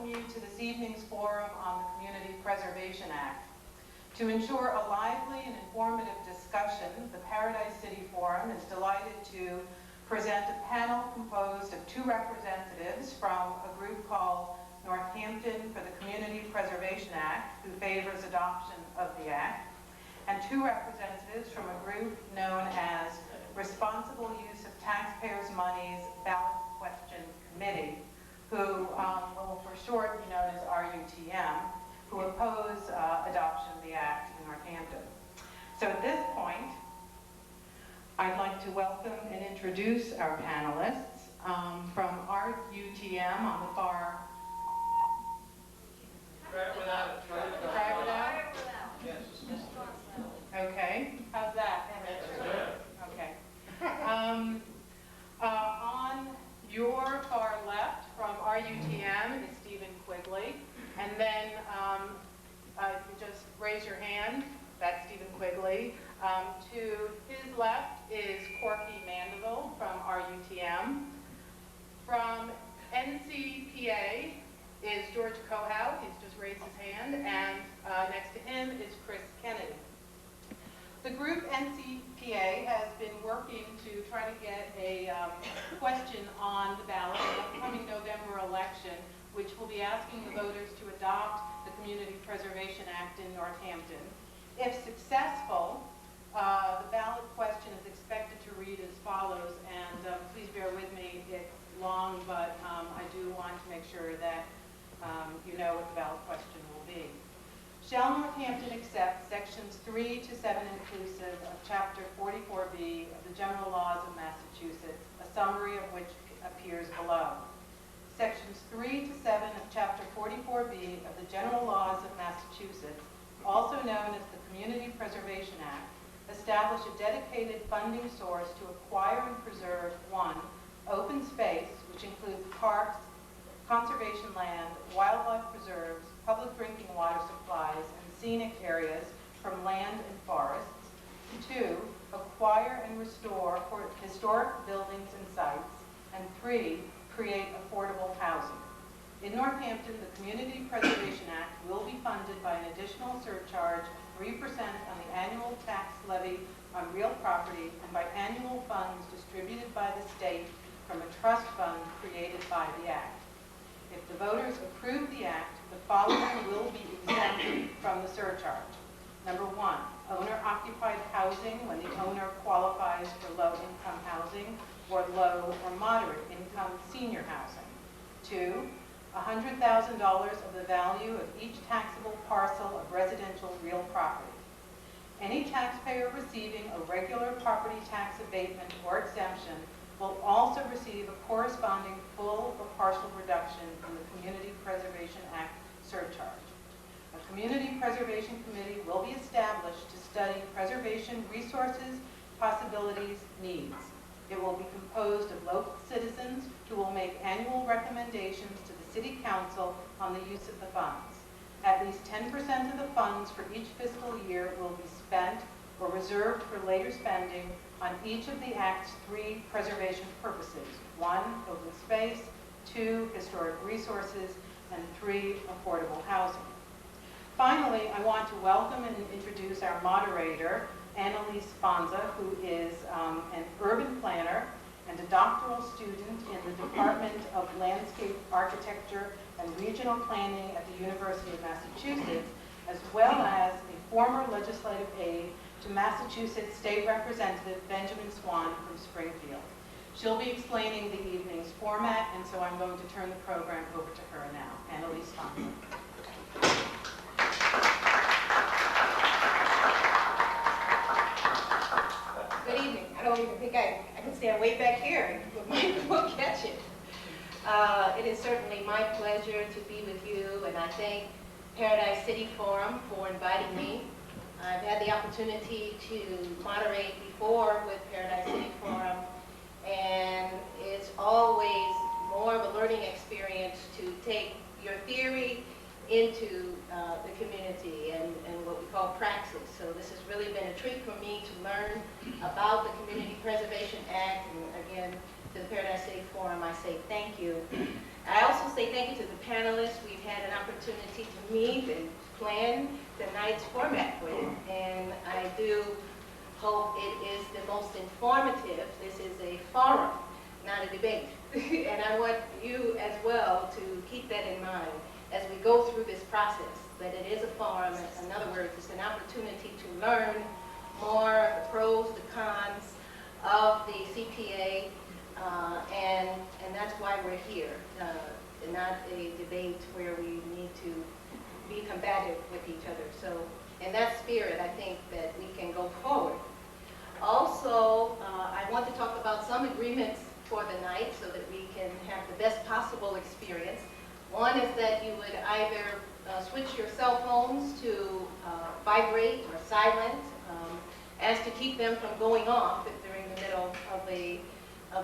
welcome you to this evening's forum on the Community Preservation Act. To ensure a lively and informative discussion, the Paradise City Forum is delighted to present a panel composed of two representatives from a group called Northampton for the Community Preservation Act, who favors adoption of the Act, and two representatives from a group known as Responsible Use of Taxpayers' Monies Ballot Question Committee, who will for short be known as RUTM, who oppose adoption of the Act in Northampton. So at this point, I'd like to welcome and introduce our panelists from RUTM on the far. Try it without. Try it without? Yes. Okay. How's that? Okay. On your far left from RUTM is Stephen Quigley, and then you just raise your hand. That's Stephen Quigley. To his left is Corky Mandeville from RUTM. From NCPA is George Cohout. He's just raised his hand, and next to him is Chris Kennedy. The group NCPA has been working to try to get a question on the ballot in the upcoming November election, which will be asking the voters to adopt the Community Preservation Act in Northampton. If successful, the ballot question is expected to read as follows, and please bear with me, it's long, but I do want to make sure that you know what the ballot question will be. Shall Northampton accept sections 3 to 7 inclusive of chapter 44B of the General Laws of Massachusetts, a summary of which appears below? Sections 3 to 7 of chapter 44B of the General Laws of Massachusetts, also known as the Community Preservation Act, establish a dedicated funding source to acquire and preserve 1. Open space, which includes parks, conservation land, wildlife preserves, public drinking water supplies, and scenic areas from land and forests. 2. Acquire and restore historic buildings and sites. And 3. Create affordable housing. In Northampton, the Community Preservation Act will be funded by an additional surcharge of 3% on the annual tax levy on real property and by annual funds distributed by the state from a trust fund created by the Act. If the voters approve the Act, the following will be exempted from the surcharge. Number 1, owner-occupied housing when the owner qualifies for low-income housing or low or moderate-income senior housing. 2, $100,000 of the value of each taxable parcel of residential real property. Any taxpayer receiving a regular property tax abatement or exemption will also receive a corresponding full or partial reduction in the Community Preservation Act surcharge. A Community Preservation Committee will be established to study preservation resources, possibilities, needs. It will be composed of local citizens who will make annual recommendations to the City Council on the use of the funds. At least 10% of the funds for each fiscal year will be spent or reserved for later spending on each of the Act's 3 preservation purposes: 1, open space; 2, historic resources; and 3, affordable housing. Finally, I want to welcome and introduce our moderator, Annalise Sponza, who is an urban planner and a doctoral student in the Department of Landscape Architecture and Regional Planning at the University of Massachusetts, as well as a former legislative aide to Massachusetts State Representative Benjamin Swan from Springfield. She'll be explaining the evening's format, and so I'm going to turn the program over to her now. Annalise Sponza. Good evening. I don't even think I can stand way back here. We'll catch it. It is certainly my pleasure to be with you, and I thank Paradise City Forum for inviting me. I've had the opportunity to moderate before with Paradise City Forum, and it's always more of a learning experience to take your theory into the community and what we call praxis. So this has really been a treat for me to learn about the Community Preservation Act, and again, to the Paradise City Forum, I say thank you. I also say thank you to the panelists. We've had an opportunity to meet and plan tonight's format for you, and I do hope it is the most informative. This is a forum, not a debate, and I want you as well to keep that in mind as we go through this process, that it is a forum. In other words, it's an opportunity to learn more, the pros, the cons of the CPA, and that's why we're here, not a debate where we need to be combative with each other. So in that spirit, I think that we can go forward. Also, I want to talk about some agreements for the night so that we can have the best possible experience. One is that you would either switch your cell phones to vibrate or silent, as to keep them from going off during the middle of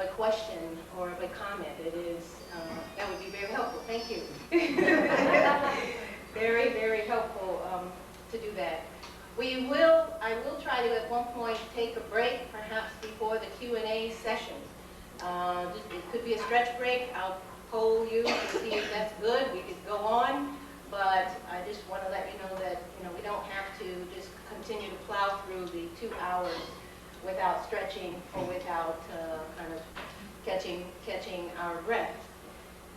a question or of a comment. It is, that would be very helpful. Thank you. Very, very helpful to do that. I will try to at one point take a break, perhaps before the Q&A session. It could be a stretch break. I'll poll you to see if that's good. We could go on, but I just want to let you know that we don't have to just continue to plow through the 2 hours without stretching or without kind of catching our breath.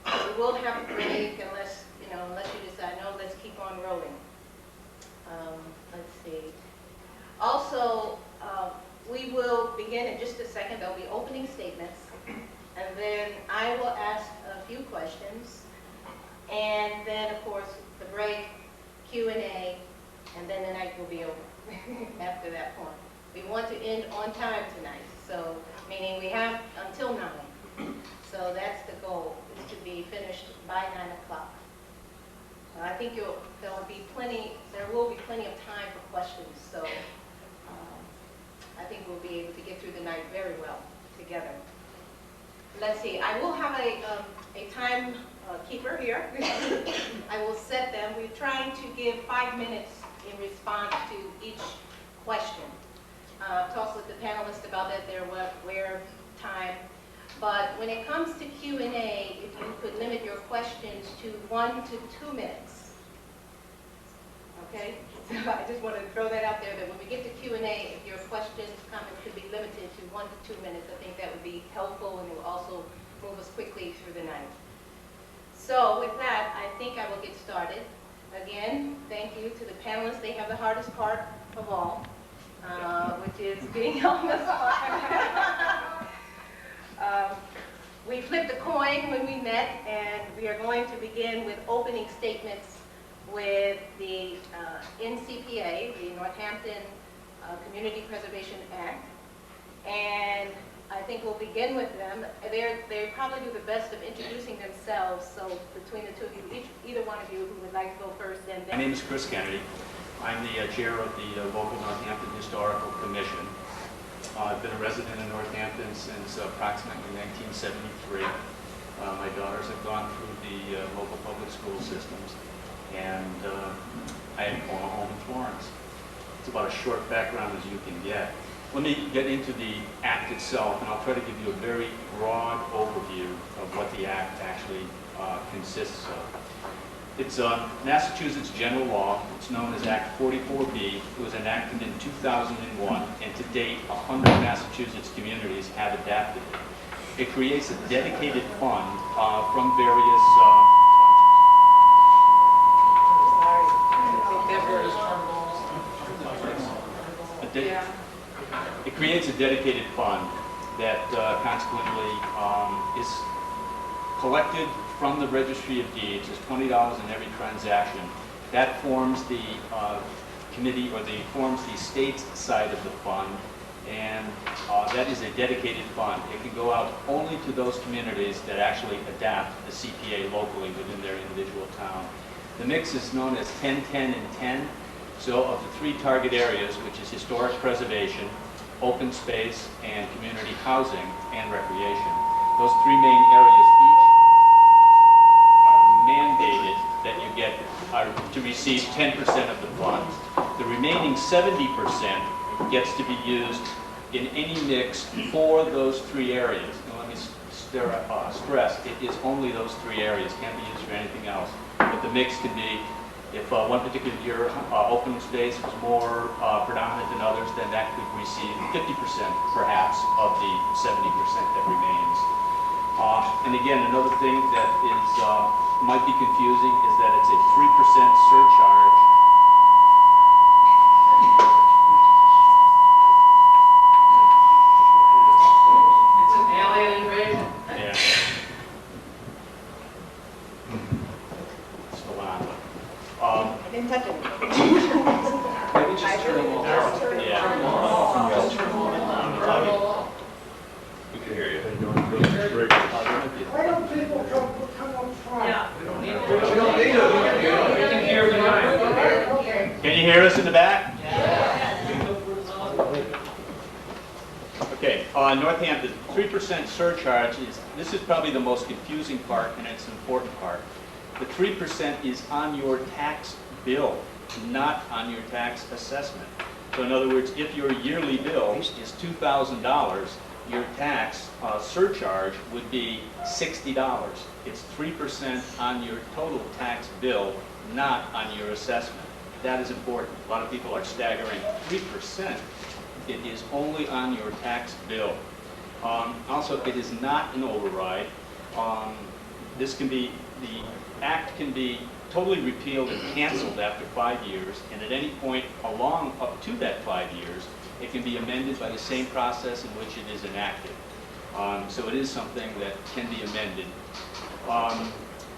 So we will have a break unless you decide, no, let's keep on rolling. Let's see. Also, we will begin in just a second. There'll be opening statements, and then I will ask a few questions, and then, of course, the break, Q&A, and then the night will be over after that point. We want to end on time tonight, so meaning we have until 9. So that's the goal, is to be finished by 9 o'clock. I think there will be plenty of time for questions, so I think we'll be able to get through the night very well together. Let's see, I will have a time keeper here. I will set them. We're trying to give 5 minutes in response to each question. Talk with the panelists about that, their aware time. But when it comes to Q&A, if you could limit your questions to 1 to 2 minutes. Okay? So I just want to throw that out there, that when we get to Q&A, if your questions, comments could be limited to 1 to 2 minutes, I think that would be helpful, and it will also move us quickly through the night. So with that, I think I will get started. Again, thank you to the panelists. They have the hardest part of all, which is being on the spot. We flipped a coin when we met, and we are going to begin with opening statements with the NCPA, the Northampton Community Preservation Act. And I think we'll begin with them. They probably do the best of introducing themselves, so between the two of you, either one of you who would like to go first. And my name is Chris Kennedy. I'm the chair of the local Northampton Historical Commission. I've been a resident in Northampton since approximately 1973. My daughters have gone through the local public school systems, and I have a home in Florence. It's about as short background as you can get. Let me get into the Act itself, and I'll try to give you a very broad overview of what the Act actually consists of. It's Massachusetts general law. It's known as Act 44B. It was enacted in 2001, and to date, 100 Massachusetts communities have adapted it. It creates a dedicated fund from various... It creates a dedicated fund that consequently is collected from the Registry of Deeds. There's $20 in every transaction. That forms the committee, or forms the state's side of the fund, and that is a dedicated fund. It can go out only to those communities that actually adapt the CPA locally within their individual town. The mix is known as 10, 10, and 10. So of the 3 target areas, which is historic preservation, open space, and community housing and recreation, those 3 main areas each are mandated that you get to receive 10% of the funds. The remaining 70% gets to be used in any mix for those 3 areas. Now let me stressed, it is only those 3 areas, can't be used for anything else. But the mix can be, if one particular year open space was more predominant than others, then that could receive 50% perhaps of the 70% that remains. And again, another thing that is might be confusing is that it's a 3% surcharge. It's an alien invasion. Yeah. Still on. I didn't touch it. Maybe just turn them all down. Yeah. We can hear you. Why don't people come up front? Yeah, we don't need it. We don't need it. We can hear behind. Can you hear us in the back? Okay, Northampton, 3% surcharge this is probably the most confusing part, and it's an important part. The 3% is on your tax bill, not on your tax assessment. So in other words, if your yearly bill is $2,000, your tax surcharge would be $60. It's 3% on your total tax bill, not on your assessment. That is important. A lot of people are staggering 3%. It is only on your tax bill. Also, it is not an override. This can be, the act can be totally repealed and canceled after 5 years, and at any point along up to that 5 years, it can be amended by the same process in which it is enacted. So it is something that can be amended.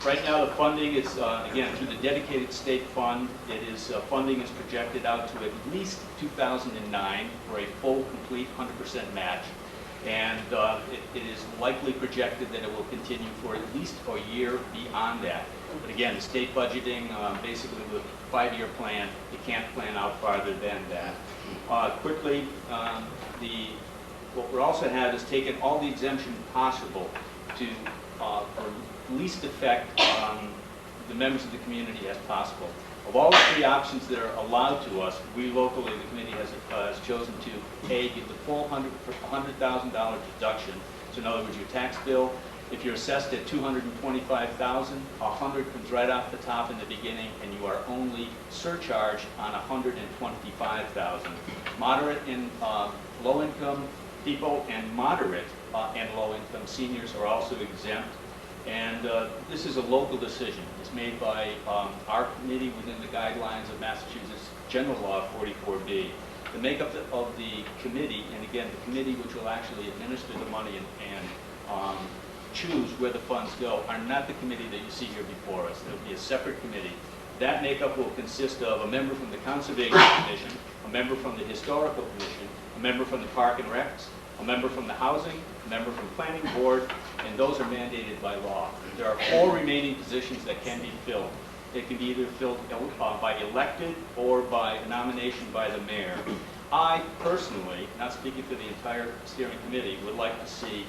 Right now, the funding is, again, through the dedicated state fund. It is, funding is projected out to at least 2009 for a full, complete 100% match. And it is likely projected that it will continue for at least a year beyond that. But again, the state budgeting, basically with a 5-year plan, you can't plan out farther than that. Quickly, what we also have is taken all the exemptions possible to least affect the members of the community as possible. Of all the 3 options that are allowed to us, we locally, the committee has chosen to A, give the full $100,000 deduction. So in other words, your tax bill, if you're assessed at $225,000, $100 comes right off the top in the beginning, and you are only surcharged on $125,000. Moderate and low-income people and moderate and low-income seniors are also exempt. And this is a local decision. It's made by our committee within the guidelines of Massachusetts General Law 44B. The makeup of the committee, and again, the committee which will actually administer the money and choose where the funds go, are not the committee that you see here before us. There will be a separate committee. That makeup will consist of a member from the Conservation Commission, a member from the Historical Commission, a member from the Park and Recs, a member from the Housing, a member from Planning Board, and those are mandated by law. There are 4 remaining positions that can be filled. They can be either filled by elected or by a nomination by the mayor. I personally, not speaking for the entire steering committee, would like to see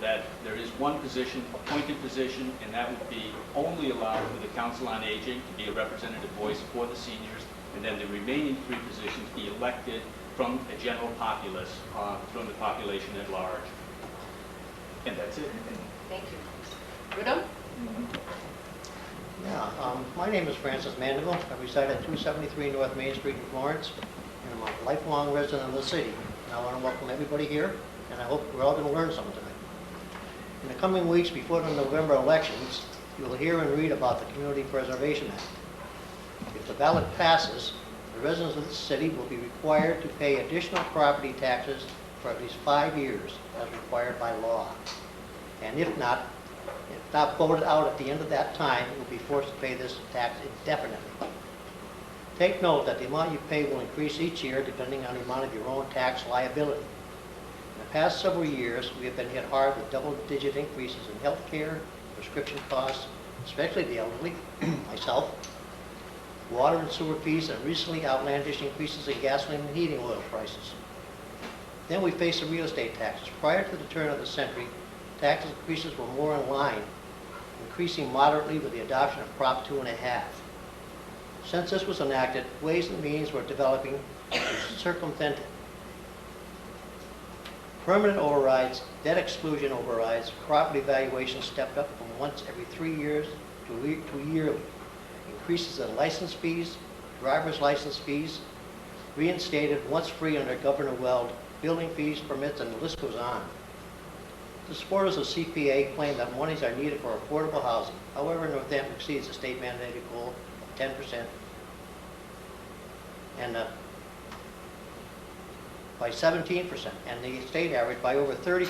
that there is one position, appointed position, and that would be only allowed for the Council on Aging to be a representative voice for the seniors, and then the remaining 3 positions be elected from a general populace, from the population at large. And that's it. Thank you. Rudolph? Yeah, my name is Francis Mandeville. I reside at 273 North Main Street in Florence, and I'm a lifelong resident of the city. And I want to welcome everybody here, and I hope we're all going to learn something tonight. In the coming weeks before the November elections, you will hear and read about the Community Preservation Act. If the ballot passes, the residents of the city will be required to pay additional property taxes for at least 5 years, as required by law. And if not voted out at the end of that time, you will be forced to pay this tax indefinitely. Take note that the amount you pay will increase each year depending on the amount of your own tax liability. In the past several years, we have been hit hard with double-digit increases in health care, prescription costs, especially the elderly, myself, water and sewer fees, and recently outlandish increases in gasoline and heating oil prices. Then we face the real estate taxes. Prior to the turn of the century, tax increases were more in line, increasing moderately with the adoption of Prop 2.5. Since this was enacted, ways and means were developing to circumvent it. Permanent overrides, debt exclusion overrides, property valuation stepped up from once every 3 years to yearly. Increases in license fees, driver's license fees, reinstated once free under Governor Weld, building fees, permits, and the list goes on. The supporters of CPA claim that monies are needed for affordable housing. However, Northampton exceeds the state mandated goal of 10% and by 17%, and the state average by over 30%.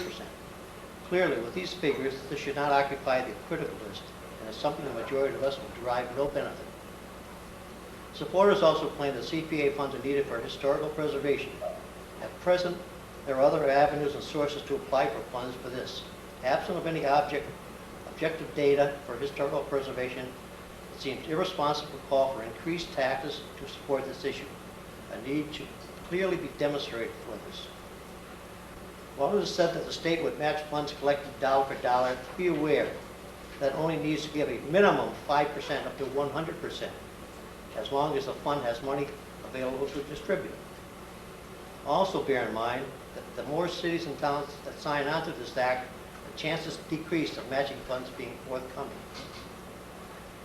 Clearly, with these figures, this should not occupy the critical list, and is something the majority of us will derive no benefit. Supporters also claim that CPA funds are needed for historical preservation. At present, there are other avenues and sources to apply for funds for this. Absent of any objective data for historical preservation, it seems irresponsible to call for increased taxes to support this issue. A need should clearly be demonstrated for this. While it is said that the state would match funds collected dollar for dollar, be aware that only needs to give a minimum 5% up to 100%, as long as the fund has money available to distribute. Also bear in mind that the more cities and towns that sign on to this act, the chances decrease of matching funds being forthcoming.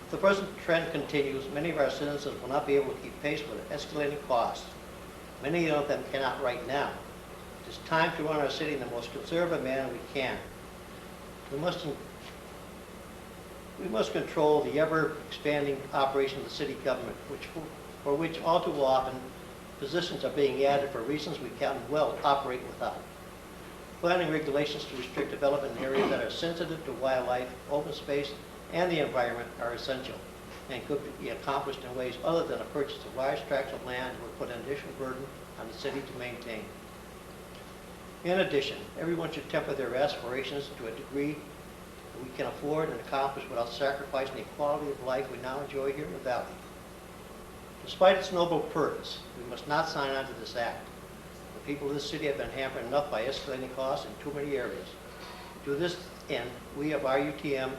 If the present trend continues, many of our citizens will not be able to keep pace with escalating costs. Many of them cannot right now. It is time to run our city in the most conservative manner we can. We must control the ever-expanding operation of the city government, for which all too often positions are being added for reasons we can well operate without. Planning regulations to restrict development in areas that are sensitive to wildlife, open space, and the environment are essential and could be accomplished in ways other than a purchase of large tracts of land would put an additional burden on the city to maintain. In addition, everyone should temper their aspirations to a degree that we can afford and accomplish without sacrificing the quality of life we now enjoy here in the Valley. Despite its noble purpose, we must not sign on to this act. The people of this city have been hampered enough by escalating costs in too many areas. To this end, we of RUTM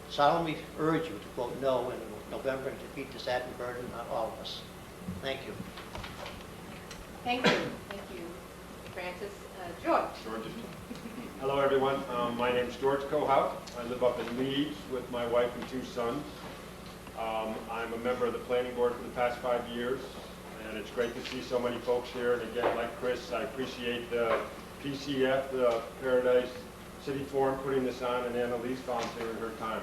solemnly urge you to vote no in November and defeat this admin burden on all of us. Thank you. Thank you. Thank you, Francis. George. George. Hello, everyone. My name is George Kohout. I live up in Leeds with my wife and 2 sons. I'm a member of the planning board for the past 5 years, and it's great to see so many folks here. And again, like Chris, I appreciate the PCF, the Paradise City Forum, putting this on, and Annalise volunteering her time.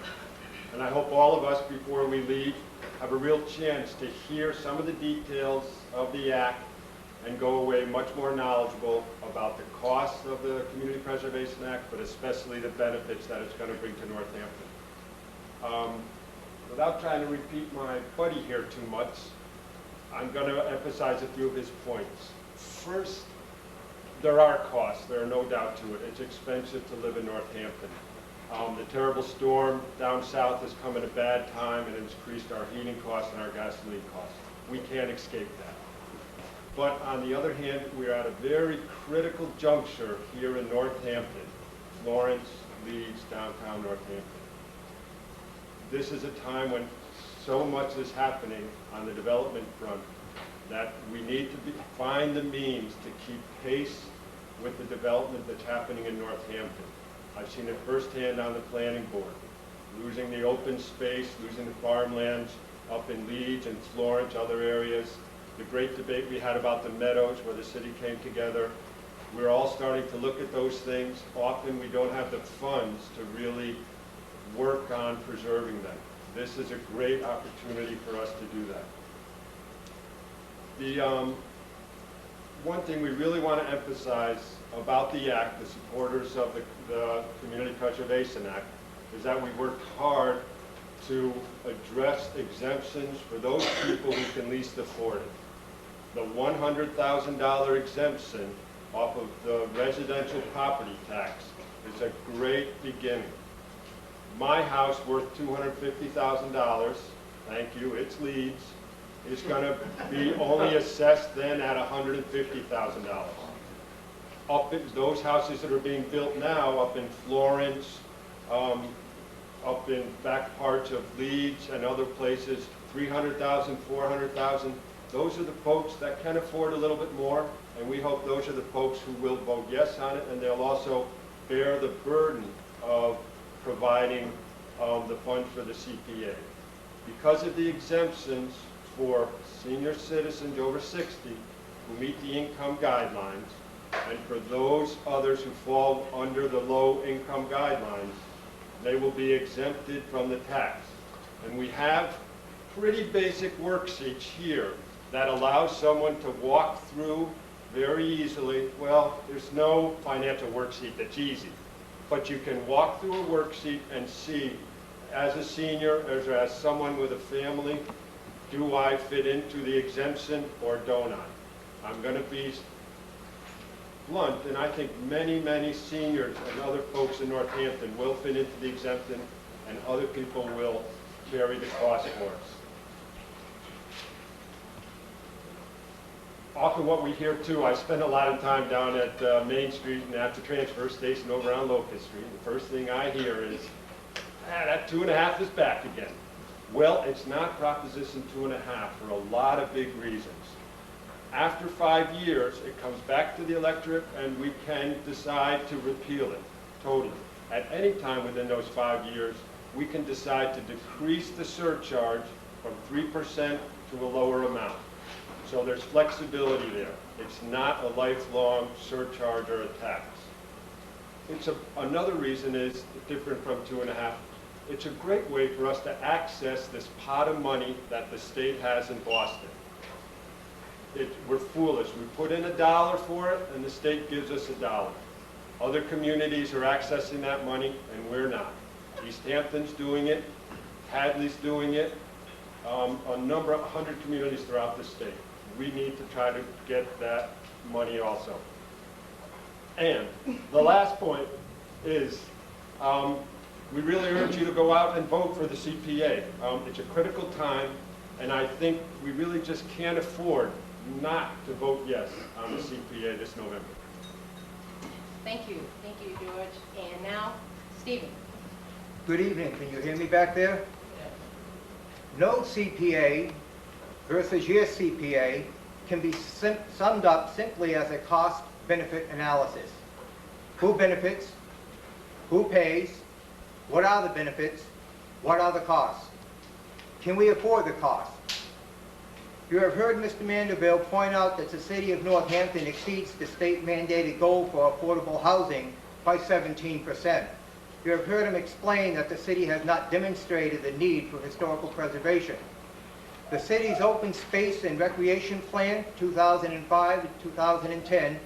And I hope all of us, before we leave, have a real chance to hear some of the details of the act and go away much more knowledgeable about the costs of the Community Preservation Act, but especially the benefits that it's going to bring to Northampton. Without trying to repeat my buddy here too much, I'm going to emphasize a few of his points. First, there are costs. There are no doubt to it. It's expensive to live in Northampton. The terrible storm down south has come at a bad time and it's increased our heating costs and our gasoline costs. We can't escape that. But on the other hand, we're at a very critical juncture here in Northampton, Florence, Leeds, downtown Northampton. This is a time when so much is happening on the development front that we need to find the means to keep pace with the development that's happening in Northampton. I've seen it firsthand on the planning board. Losing the open space, losing the farmlands up in Leeds and Florence, other areas. The great debate we had about the meadows where the city came together. We're all starting to look at those things. Often we don't have the funds to really work on preserving them. This is a great opportunity for us to do that. The one thing we really want to emphasize about the Act, the supporters of the Community Preservation Act, is that we worked hard to address exemptions for those people who can least afford it. The $100,000 exemption off of the residential property tax is a great beginning. My house worth $250,000, thank you, it's Leeds, is going to be only assessed then at $150,000. Up in those houses that are being built now, up in Florence, up in back parts of Leeds and other places, $300,000, $400,000. Those are the folks that can afford a little bit more. and we hope those are the folks who will vote yes on it, and they'll also bear the burden of providing the funds for the CPA. Because of the exemptions for senior citizens over 60 who meet the income guidelines, and for those others who fall under the low income guidelines, they will be exempted from the tax. And we have pretty basic worksheets here that allow someone to walk through very easily. Well, there's no financial worksheet that's easy, but you can walk through a worksheet and see, as a senior, as someone with a family, do I fit into the exemption or don't I? I'm going to be blunt, and I think many, many seniors and other folks in Northampton will fit into the exemption, and other people will carry the cost for us. Often what we hear too, I spend a lot of time down at Main Street and at the transfer station over on Locust Street. The first thing I hear is, that 2.5 is back again. Well, it's not Proposition 2.5 for a lot of big reasons. After 5 years, it comes back to the electorate and we can decide to repeal it totally. At any time within those 5 years, we can decide to decrease the surcharge from 3% to a lower amount. So there's flexibility there. It's not a lifelong surcharge or a tax. Another reason is different from 2.5. It's a great way for us to access this pot of money that the state has in Boston. We're foolish. We put in $1 for it, and the state gives us $1. Other communities are accessing that money, and we're not. East Hampton's doing it. Hadley's doing it. A number of 100 communities throughout the state. We need to try to get that money also. And the last point is, we really urge you to go out and vote for the CPA. It's a critical time, and I think we really just can't afford not to vote yes on the CPA this November. Thank you, George. And now, Stephen. Good evening. Can you hear me back there? No CPA versus yes CPA can be summed up simply as a cost-benefit analysis. Who benefits? Who pays? What are the benefits? What are the costs? Can we afford the costs? You have heard Mr. Mandeville point out that the city of Northampton exceeds the state-mandated goal for affordable housing by 17%. You have heard him explain that the city has not demonstrated the need for historical preservation. The city's Open Space and Recreation Plan, 2005 to 2010,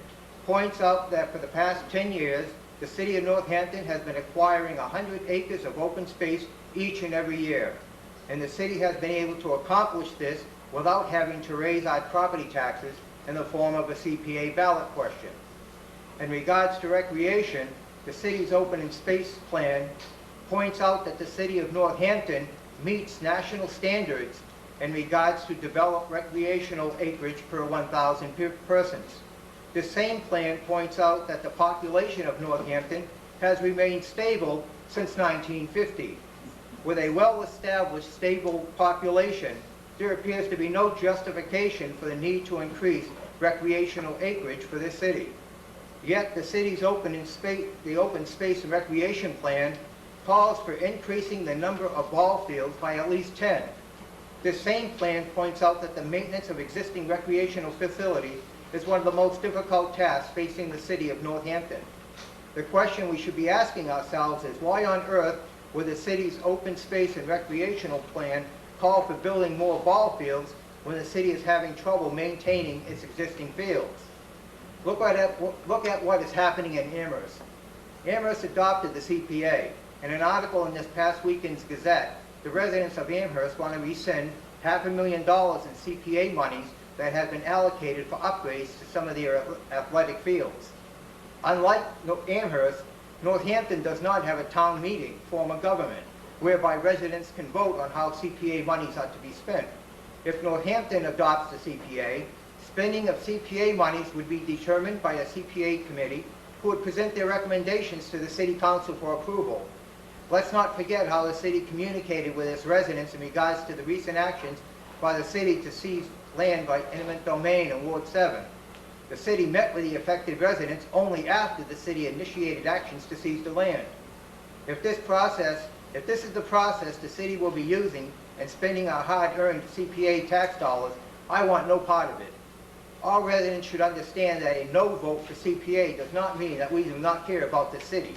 points out that for the past 10 years, the city of Northampton has been acquiring 100 acres of open space each and every year. And the city has been able to accomplish this without having to raise our property taxes in the form of a CPA ballot question. In regards to recreation, the city's Open Space Plan points out that the city of Northampton meets national standards in regards to developed recreational acreage per 1,000 persons. The same plan points out that the population of Northampton has remained stable since 1950. With a well-established, stable population, there appears to be no justification for the need to increase recreational acreage for this city. Yet the city's Open Space and Recreation Plan calls for increasing the number of ball fields by at least 10. This same plan points out that the maintenance of existing recreational facilities is one of the most difficult tasks facing the city of Northampton. The question we should be asking ourselves is, why on earth would the city's Open Space and Recreational Plan call for building more ball fields when the city is having trouble maintaining its existing fields? Look at what is happening in Amherst. Amherst adopted the CPA. In an article in this past weekend's Gazette, the residents of Amherst want to rescind $500,000 in CPA monies that have been allocated for upgrades to some of their athletic fields. Unlike Amherst, Northampton does not have a town meeting form of government whereby residents can vote on how CPA monies are to be spent. If Northampton adopts the CPA, spending of CPA monies would be determined by a CPA committee who would present their recommendations to the City Council for approval. Let's not forget how the city communicated with its residents in regards to the recent actions by the city to seize land by eminent domain in Ward 7. The city met with the affected residents only after the city initiated actions to seize the land. If this is the process the city will be using and spending our hard-earned CPA tax dollars, I want no part of it. All residents should understand that a no vote for CPA does not mean that we do not care about the city.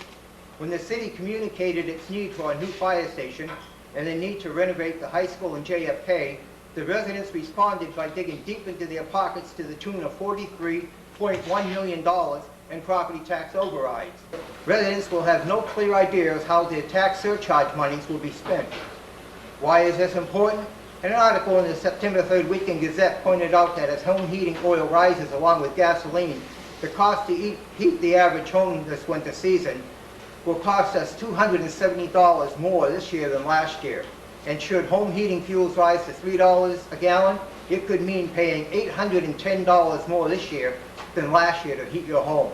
When the city communicated its need for a new fire station and the need to renovate the high school in JFK, the residents responded by digging deep into their pockets to the tune of $43.1 million in property tax overrides. Residents will have no clear idea of how their tax surcharge monies will be spent. Why is this important? An article in the September 3rd Weekend Gazette pointed out that as home heating oil rises along with gasoline, the cost to heat the average home this winter season will cost us $270 more this year than last year. And should home heating fuels rise to $3 a gallon, it could mean paying $810 more this year than last year to heat your home.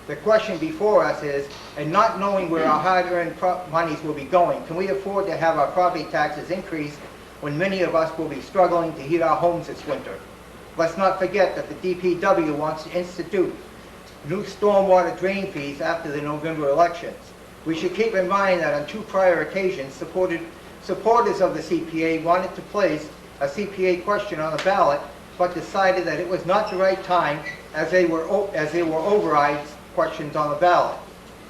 The question before us is, and not knowing where our hard-earned monies will be going, can we afford to have our property taxes increase when many of us will be struggling to heat our homes this winter? Let's not forget that the DPW wants to institute new stormwater drain fees after the November elections. We should keep in mind that on 2 prior occasions, supporters of the CPA wanted to place a CPA question on the ballot, but decided that it was not the right time as there were overrides questions on the ballot.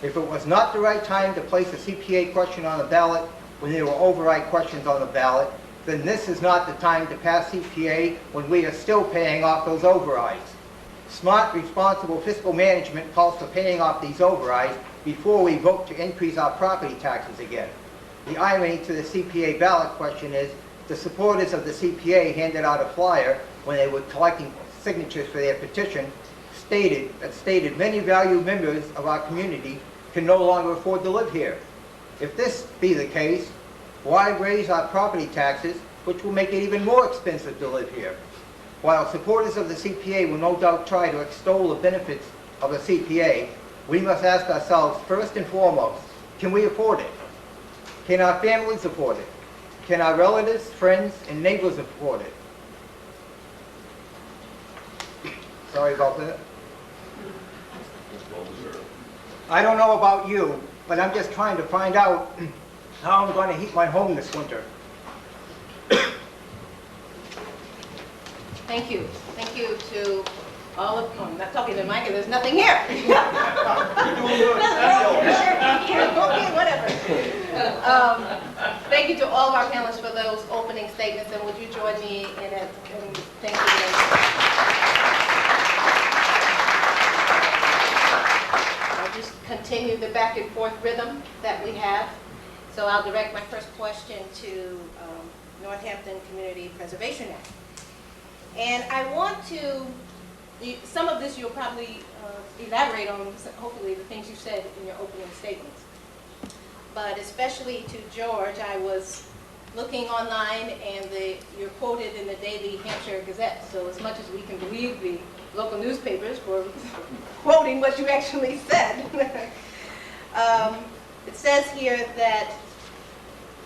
If it was not the right time to place a CPA question on the ballot when there were override questions on the ballot, then this is not the time to pass CPA when we are still paying off those overrides. Smart, responsible fiscal management calls for paying off these overrides before we vote to increase our property taxes again. The irony to the CPA ballot question is the supporters of the CPA handed out a flyer when they were collecting signatures for their petition stated many valued members of our community can no longer afford to live here. If this be the case, why raise our property taxes, which will make it even more expensive to live here? While supporters of the CPA will no doubt try to extol the benefits of the CPA, we must ask ourselves first and foremost, can we afford it? Can our families afford it? Can our relatives, friends, and neighbors afford it? Sorry about that. I don't know about you, but I'm just trying to find out how I'm going to heat my home this winter. Thank you. Thank you to all of, I'm not talking to Mike, there's nothing here. Okay, whatever. Thank you to all of our panelists for those opening statements, and would you join me in thanking them? I'll just continue the back and forth rhythm that we have. So I'll direct my first question to Northampton Community Preservation Act. And I want to, some of this you'll probably elaborate on, hopefully, the things you said in your opening statements. But especially to George, I was looking online and you're quoted in the Daily Hampshire Gazette. So as much as we can believe the local newspapers for quoting what you actually said, it says here that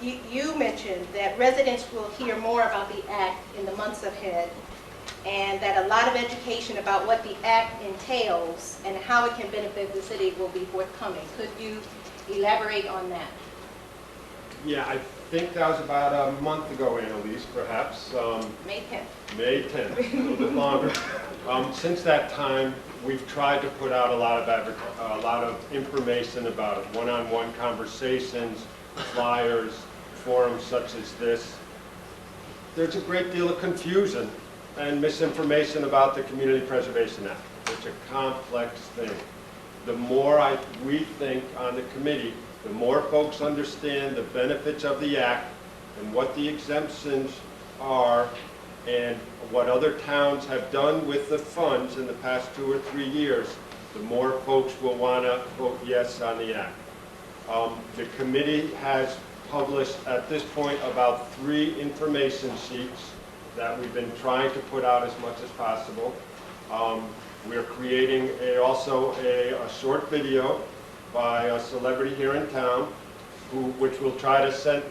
you mentioned that residents will hear more about the Act in the months ahead, and that a lot of education about what the Act entails and how it can benefit the city will be forthcoming. Could you elaborate on that? Yeah, I think that was about a month ago, Annalise, perhaps. May 10th. May 10th, a little bit longer. Since that time, we've tried to put out a lot of information about it, one-on-one conversations, flyers, forums such as this. There's a great deal of confusion and misinformation about the Community Preservation Act. It's a complex thing. The more we think on the committee, the more folks understand the benefits of the Act and what the exemptions are and what other towns have done with the funds in the past 2 or 3 years, the more folks will want to vote yes on the Act. The committee has published at this point about 3 information sheets that we've been trying to put out as much as possible. We're creating also a short video by a celebrity here in town, which we'll try to send.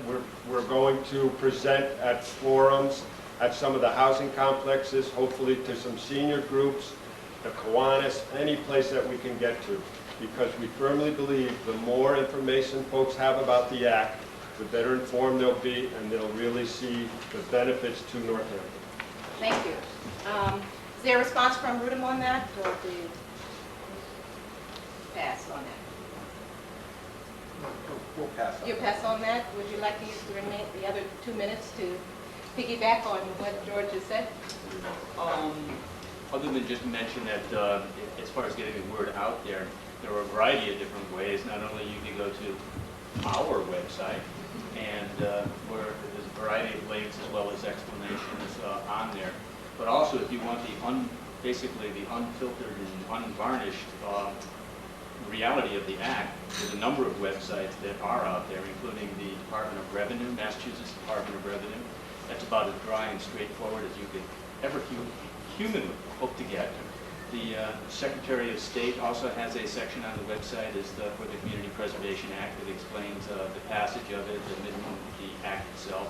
We're going to present at forums, at some of the housing complexes, hopefully to some senior groups, the Kiwanis, any place that we can get to, because we firmly believe the more information folks have about the act, the better informed they'll be, and they'll really see the benefits to Northampton. Thank you. Is there a response from Rudum on that, or do you pass on that? We'll pass on You that. pass on that? Would you like to use the other 2 minutes to piggyback on what George has said? Other than just mention that as far as getting the word out there, there are a variety of different ways. Not only you can go to our website, and where there's a variety of links as well as explanations on there, but also if you want basically the unfiltered and unvarnished reality of the act, there's a number of websites that are out there, including the Department of Revenue, Massachusetts Department of Revenue. That's about as dry and straightforward as you could ever humanly hope to get. The Secretary of State also has a section on the website for the Community Preservation Act that explains the passage of it, the minimum, the act itself.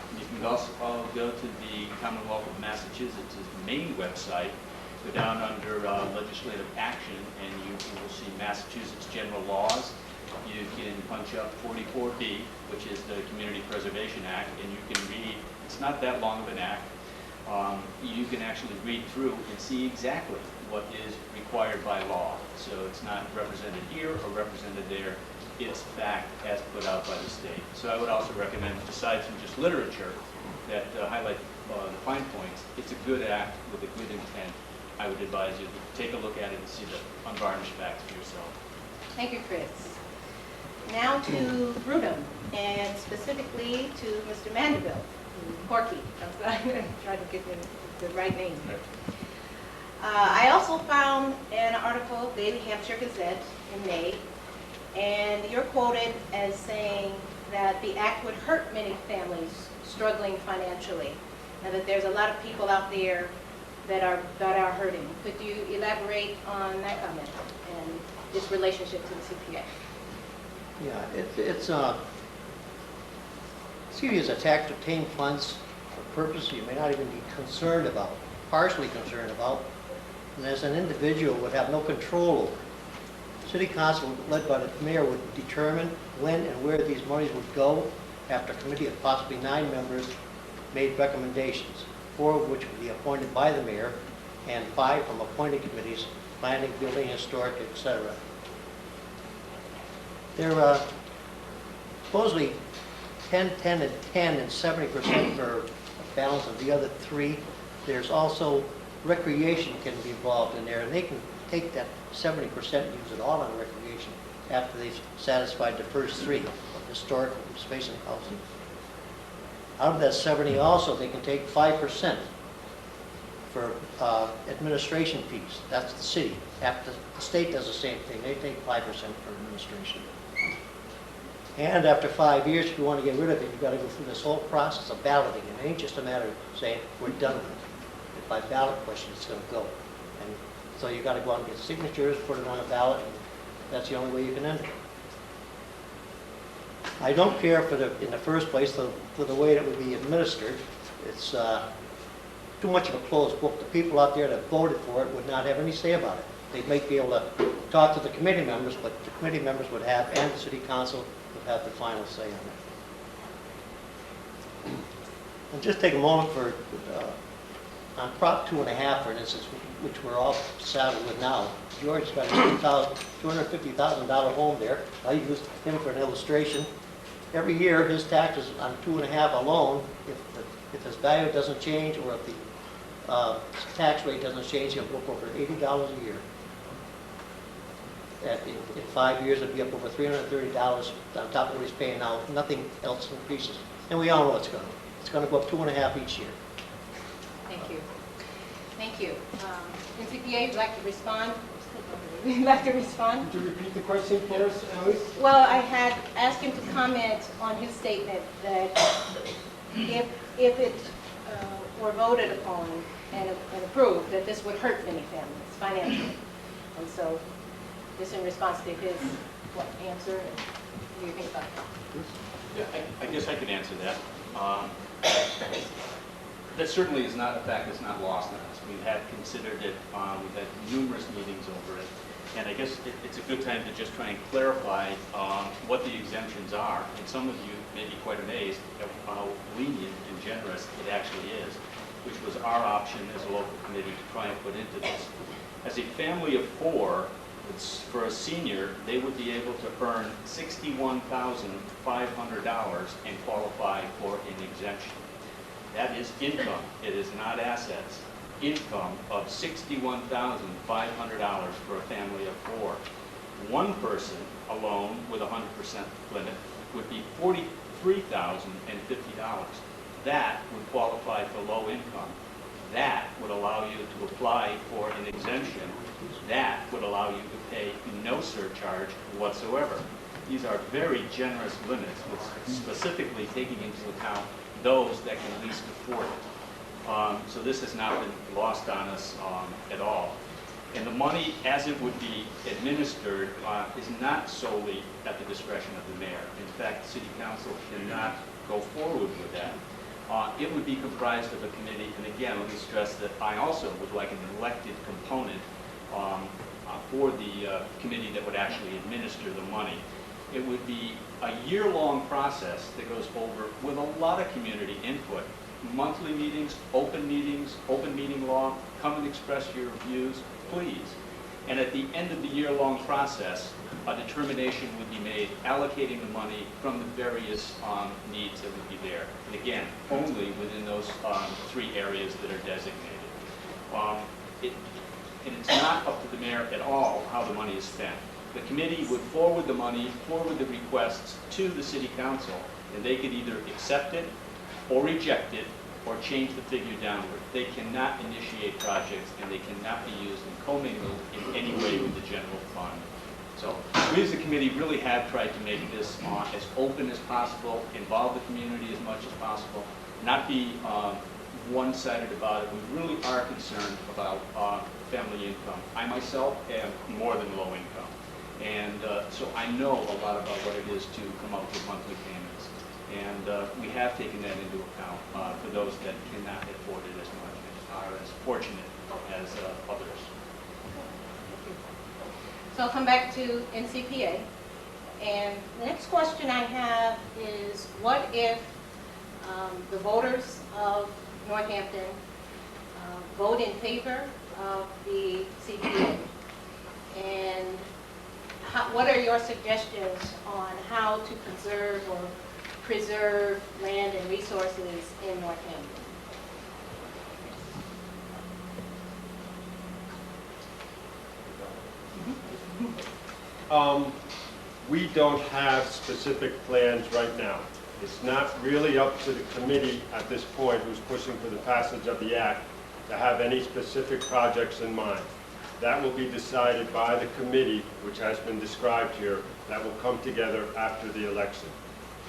And you can also go to the Commonwealth of Massachusetts' main website, go down under legislative action, and you will see Massachusetts general laws. You can punch up 44B, which is the Community Preservation Act, and you can read, it's not that long of an act. You can actually read through and see exactly what is required by law. So it's not represented here or represented there. It's fact as put out by the state. So I would also recommend, besides from just literature that highlight the fine points, it's a good act with a good intent. I would advise you to take a look at it and see the unvarnished facts for yourself. Thank you, Chris. Now to Rudum, and specifically to Mr. Mandeville, Corky. I'm trying to get the right name. I also found an article, Daily Hampshire Gazette, in May, and you're quoted as saying that the act would hurt many families struggling financially, and that there's a lot of people out there that are hurting. Could you elaborate on that comment and its relationship to the CPA? Yeah, it's CPA is a tax to obtain funds for purposes you may not even be concerned about, partially concerned about, and as an individual would have no control over. City Council, led by the mayor, would determine when and where these monies would go after a committee of possibly 9 members made recommendations, 4 of which would be appointed by the mayor, and 5 from appointed committees, planning, building, historic, etc. There are supposedly 10, 10, and 10, and 70% for a balance of the other 3. There's also recreation can be involved in there, and they can take that 70% and use it all on recreation after they've satisfied the first 3, historical, space, and housing. Out of that 70 also, they can take 5% for administration fees. That's the city. After the state does the same thing, they take 5% for administration. And after 5 years, if you want to get rid of it, you've got to go through this whole process of balloting. And it ain't just a matter of saying, we're done with it. If by ballot question, it's going to go. And so you've got to go out and get signatures, put it on a ballot, and that's the only way you can end it. I don't care in the first place for the way it would be administered. It's too much of a closed book. The people out there that voted for it would not have any say about it. They might be able to talk to the committee members, but the committee members would have, and the city council would have the final say on it. And just take a moment for, on Prop 2.5, for instance, which we're all saddled with now. George's got a $250,000 home there. I used him for an illustration. Every year, his taxes on 2.5 alone, if his value doesn't change or if the tax rate doesn't change, he'll go up over $80 a year. In 5 years, it'll be up over $330 on top of what he's paying now. Nothing else increases. And we all know it's going to. It's going to go up 2.5 each year. Thank you. Thank you. NCPA, would you like to respond? Would you like to respond? Could you repeat the question for us, Alice? Well, I had asked him to comment on his statement that if it were voted upon and approved, that this would hurt many families financially. And so, this in response to his answer, what do you think about that? Yeah, I guess I could answer that. That certainly is not a fact that's not lost on us. We have considered it, we've had numerous meetings over it, and I guess it's a good time to just try and clarify what the exemptions are. And some of you may be quite amazed at how lenient and generous it actually is, which was our option as a local committee to try and put into this. As a family of 4, for a senior, they would be able to earn $61,500 and qualify for an exemption. That is income. It is not assets. Income of $61,500 for a family of 4. One person alone with a 100% limit would be $43,050. That would qualify for low income. That would allow you to apply for an exemption. That would allow you to pay no surcharge whatsoever. These are very generous limits, with specifically taking into account those that can least afford it. So this has not been lost on us at all. And the money, as it would be administered, is not solely at the discretion of the mayor. In fact, the city council cannot go forward with that. It would be comprised of a committee, and again, let me stress that I also would like an elected component for the committee that would actually administer the money. It would be a year-long process that goes over with a lot of community input. Monthly meetings, open meeting law, come and express your views, please. And at the end of the year-long process, a determination would be made allocating the money from the various needs that would be there. And again, only within those 3 areas that are designated. And it's not up to the mayor at all how the money is spent. The committee would forward the money, forward the requests to the city council, and they could either accept it or reject it or change the figure downward. They cannot initiate projects, and they cannot be used and commingled in any way with the general fund. So we as a committee really have tried to make this as open as possible, involve the community as much as possible, not be one-sided about it. We really are concerned about family income. I myself am more than low income. And so I know a lot about what it is to come up with monthly payments. And we have taken that into account for those that cannot afford it as much and are as fortunate as others. So I'll come back to NCPA. And the next question I have is, what if the voters of Northampton vote in favor of the CPA? And what are your suggestions on how to preserve land and resources in Northampton? We don't have specific plans right now. It's not really up to the committee at this point, who's pushing for the passage of the act, to have any specific projects in mind. That will be decided by the committee, which has been described here, that will come together after the election.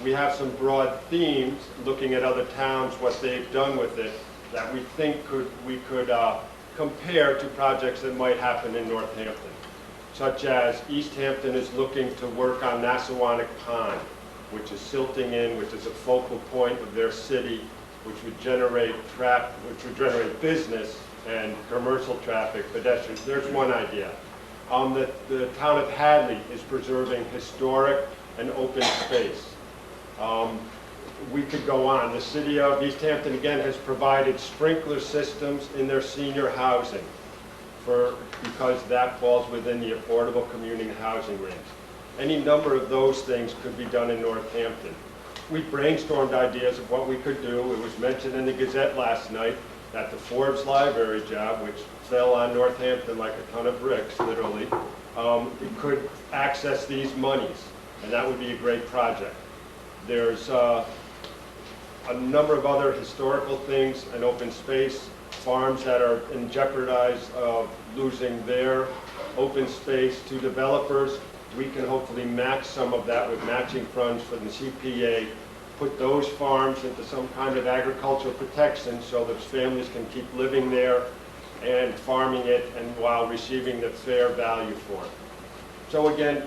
We have some broad themes, looking at other towns, what they've done with it, that we think we could compare to projects that might happen in Northampton, such as East Hampton is looking to work on Nassawanek Pond, which is silting in, which is a focal point of their city, which would generate business and commercial traffic, pedestrians. There's one idea. The town of Hadley is preserving historic and open space. We could go on. The city of East Hampton, again, has provided sprinkler systems in their senior housing because that falls within the affordable community housing range. Any number of those things could be done in Northampton. We brainstormed ideas of what we could do. It was mentioned in the Gazette last night that the Forbes Library job, which fell on Northampton like a ton of bricks, literally, could access these monies, and that would be a great project. There's a number of other historical things, an open space, farms that are in jeopardize of losing their open space to developers. We can hopefully match some of that with matching funds from the CPA, put those farms into some kind of agricultural protection so that families can keep living there and farming it, and while receiving the fair value for it. So again,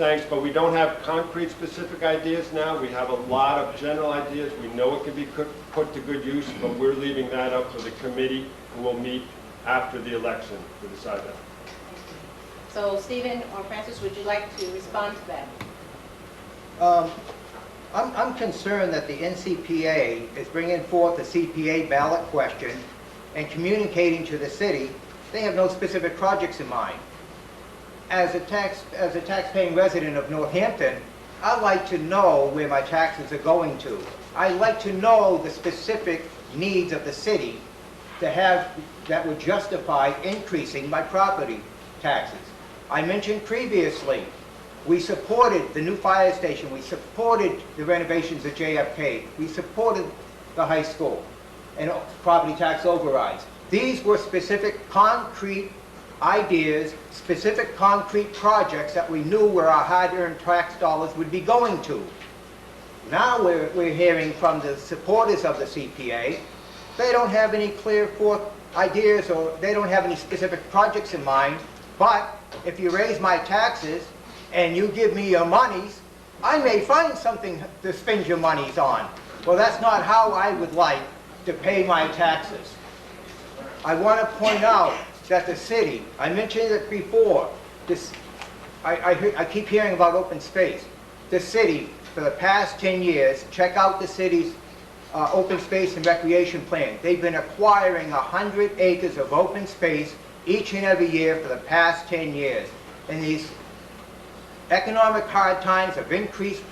thanks, but we don't have concrete specific ideas now. We have a lot of general ideas. We know it can be put to good use, but we're leaving that up to the committee who will meet after the election to decide that. So Stephen or Francis, would you like to respond to that? I'm concerned that the NCPA is bringing forth a CPA ballot question and communicating to the city they have no specific projects in mind. As a tax-paying resident of Northampton, I'd like to know where my taxes are going to. I'd like to know the specific needs of the city to have that would justify increasing my property taxes. I mentioned previously, we supported the new fire station, we supported the renovations at JFK, we supported the high school and property tax overrides. These were specific concrete ideas, specific concrete projects that we knew where our hard-earned tax dollars would be going to. Now we're hearing from the supporters of the CPA, they don't have any clear forth ideas or they don't have any specific projects in mind, but if you raise my taxes and you give me your monies, I may find something to spend your monies on. Well, that's not how I would like to pay my taxes. I want to point out that the city, I mentioned it before, I keep hearing about open space. The city, for the past 10 years, check out the city's open space and recreation plan. They've been acquiring 100 acres of open space each and every year for the past 10 years. In these economic hard times of increased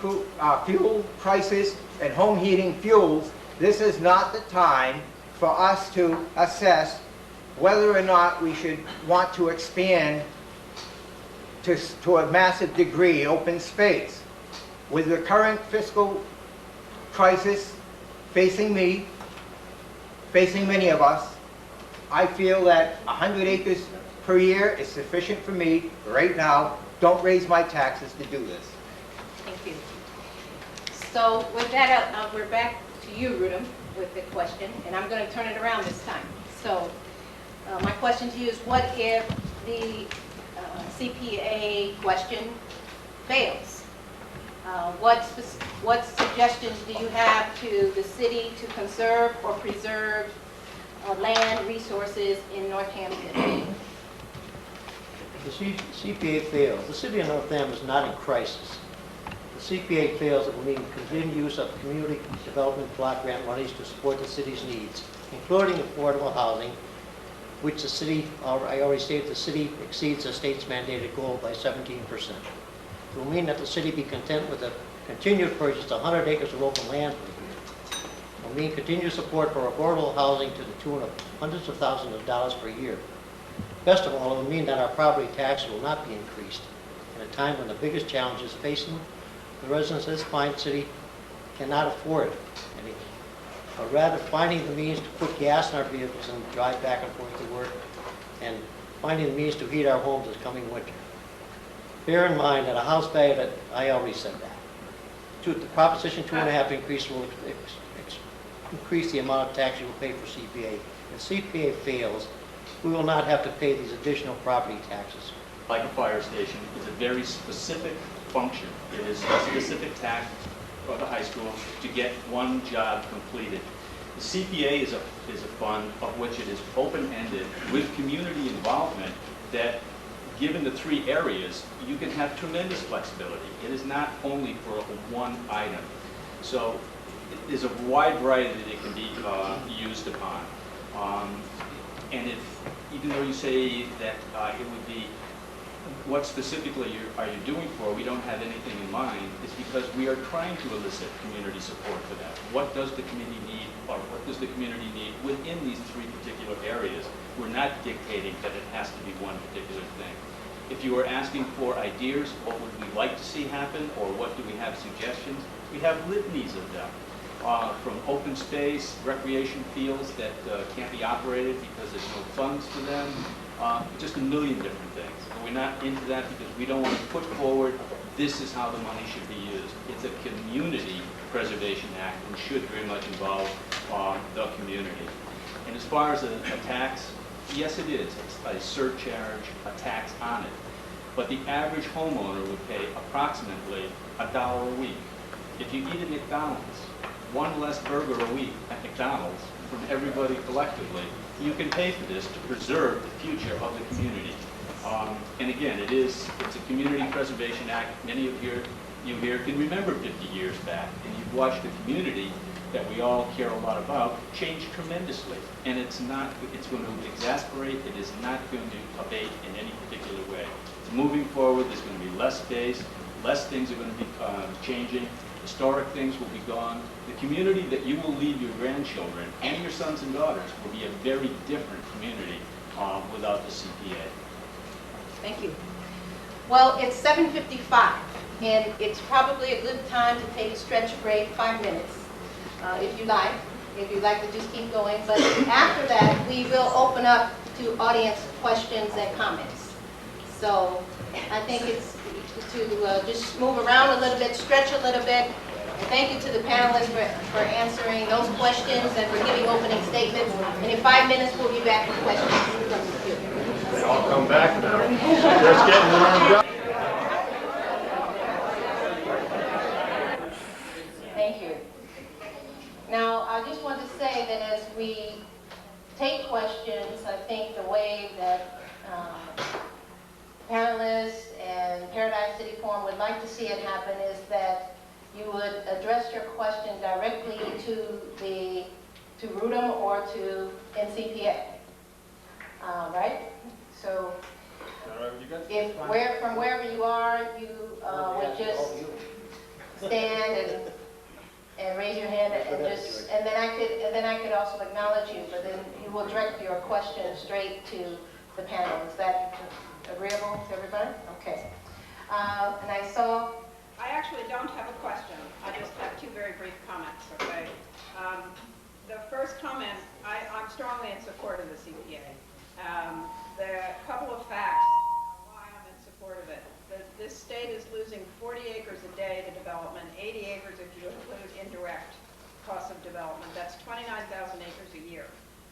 fuel prices and home heating fuels, this is not the time for us to assess whether or not we should want to expand to a massive degree open space. With the current fiscal crisis facing me, facing many of us, I feel that 100 acres per year is sufficient for me right now. Don't raise my taxes to do this. Thank you. So with that, we're back to you, Rudum, with the question, and I'm going to turn it around this time. So my question to you is, what if the CPA question fails? What suggestions do you have to the city to conserve or preserve land resources in Northampton? The CPA fails. The city of Northampton is not in crisis. The CPA fails, it will mean continued use of community development block grant monies to support the city's needs, including affordable housing, which the city, I already stated, the city exceeds the state's mandated goal by 17%. It will mean that the city be content with a continued purchase of 100 acres of open land per year. It will mean continued support for affordable housing to the tune of hundreds of thousands of dollars per year. Best of all, it will mean that our property tax will not be increased at a time when the biggest challenges facing the residents of this fine city cannot afford any, but rather finding the means to put gas in our vehicles and drive back and forth to work, and finding the means to heat our homes this coming winter. Bear in mind that a house value that, I already said that. The Proposition 2.5 increase will increase the amount of tax you will pay for CPA. If CPA fails, we will not have to pay these additional property taxes. Like a fire station, is a very specific function. It is a specific tax for the high school to get one job completed. The CPA is a fund of which it is open-ended with community involvement that, given the three areas, you can have tremendous flexibility. It is not only for one item. So there's a wide variety that it can be used upon. And even though you say that it would be, what specifically are you doing for, we don't have anything in mind, is because we are trying to elicit community support for that. What does the community need, or what does the community need within these three particular areas? We're not dictating that it has to be one particular thing. If you are asking for ideas, what would we like to see happen, or what do we have suggestions? We have litanies of them. From open space, recreation fields that can't be operated because there's no funds for them, just a million different things. And we're not into that because we don't want to put forward, this is how the money should be used. It's a community preservation act and should very much involve the community. And as far as a tax, yes it is. It's a surcharge, a tax on it. but the average homeowner would pay approximately $1 a week. If you eat at McDonald's, one less burger a week at McDonald's from everybody collectively, you can pay for this to preserve the future of the community. And again, it's a Community Preservation Act. Many of you here can remember 50 years back, and you've watched the community that we all care a lot about change tremendously. And it's going to exasperate, it is not going to abate in any particular way. Moving forward, there's going to be less space, less things are going to be changing, historic things will be gone. The community that you will leave your grandchildren and your sons and daughters will be a very different community without the CPA. Thank you. Well, it's 7:55, and it's probably a good time to take a stretch break, 5 minutes, if you like. If you'd like to just keep going. But after that, we will open up to audience questions and comments. So I think it's to just move around a little bit, stretch a little bit. And thank you to the panelists for answering those questions and for giving opening statements. And in 5 minutes, we'll be back with questions from the field. They all come back now. Just getting warmed up. Thank you. Now, I just want to say that as we take questions, I think the way that panelists and Paradise City Forum would like to see it happen is that you would address your question directly to RUDM or to NCPA. Right? So if from wherever you are, you would just stand and raise your hand and then I could also acknowledge you, but then you will direct your question straight to the panel. Is that agreeable to everybody? Okay. And I actually don't have a question. I just have two very brief comments, okay? The first comment, I'm strongly in support of the CPA. There are a couple of facts why I'm in support of it. This state is losing 40 acres a day to development, 80 acres if you include indirect costs of development. That's 29,000 acres a year.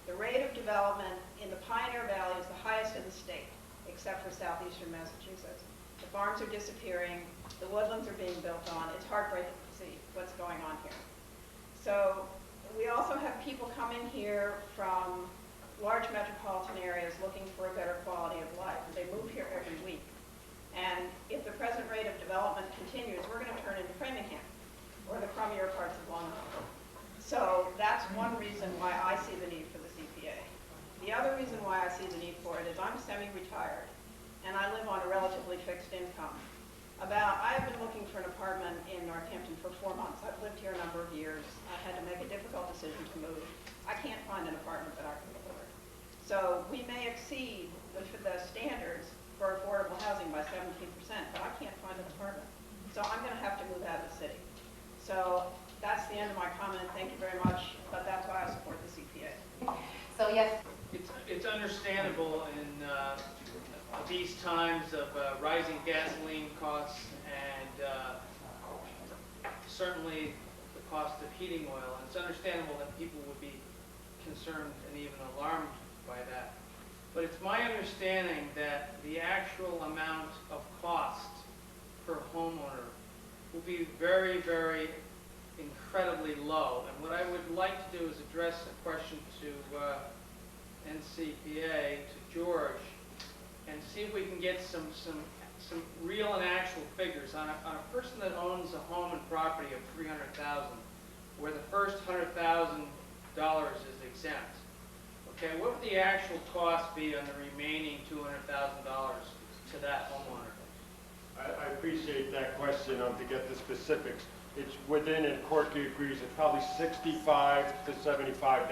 The rate of development in the Pioneer Valley is the highest in the state, except for southeastern Massachusetts. The farms are disappearing, the woodlands are being built on. It's heartbreaking to see what's going on here. So we also have people coming here from large metropolitan areas looking for a better quality of life. They move here every week. And if the present rate of development continues, we're going to turn into Framingham or the crummier parts of Long Island. So that's one reason why I see the need for the CPA. The other reason why I see the need for it is I'm semi-retired and I live on a relatively fixed income. I have been looking for an apartment in Northampton for 4 months. I've lived here a number of years. I had to make a difficult decision to move. I can't find an apartment that I can afford. So we may exceed the standards for affordable housing by 17%, but I can't find an apartment. So I'm going to have to move out of the city. So that's the end of my comment. Thank you very much, but that's why I support the CPA. So yes. It's understandable in these times of rising gasoline costs and certainly the cost of heating oil. And it's understandable that people would be concerned and even alarmed by that. But it's my understanding that the actual amount of cost per homeowner will be very, very incredibly low. And what I would like to do is address a question to NCPA, to George, and see if we can get some real and actual figures on a person that owns a home and property of $300,000, where the first $100,000 is exempt. Okay, what would the actual cost be on the remaining $200,000 to that homeowner? I appreciate that question to get the specifics. It's within, and Corky agrees, it's probably $65 to $75.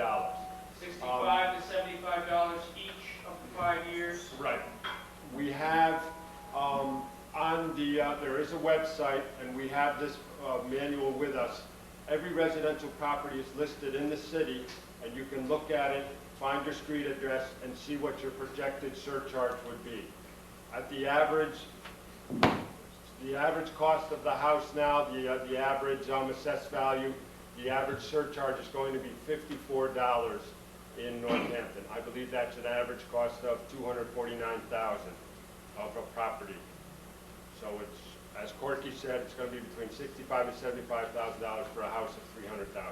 $65 to $75 each of the 5 years? Right. We have there is a website, and we have this manual with us. Every residential property is listed in the city, and you can look at it, find your street address, and see what your projected surcharge would be. At the average cost of the house now, the average assessed value, the average surcharge is going to be $54 in Northampton. I believe that's an average cost of $249,000 of a property. So it's, as Corky said, it's going to be between $65,000 and $75,000 for a house of $300,000.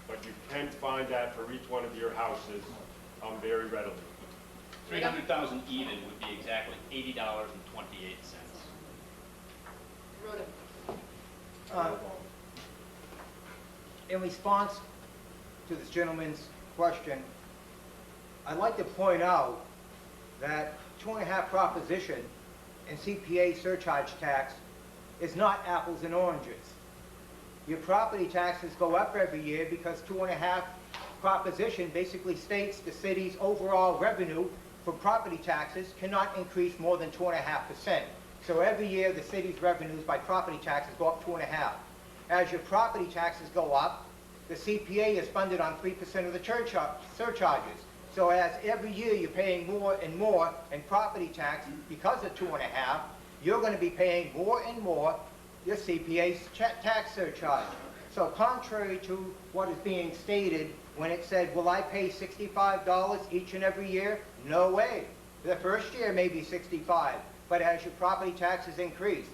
But you can find that for each one of your houses very readily. 300,000 even would be exactly $80.28. Rhoda. In response to this gentleman's question, I'd like to point out that 2.5 proposition and CPA surcharge tax is not apples and oranges. Your property taxes go up every year because 2.5 proposition basically states the city's overall revenue for property taxes cannot increase more than 2.5%. So every year the city's revenues by property taxes go up 2.5. As your property taxes go up, the CPA is funded on 3% of the surcharges. So as every year you're paying more and more in property tax because of 2.5, you're going to be paying more and more your CPA tax surcharge. So contrary to what is being stated when it said, will I pay $65 each and every year? No way. The first year may be $65, but as your property taxes increase,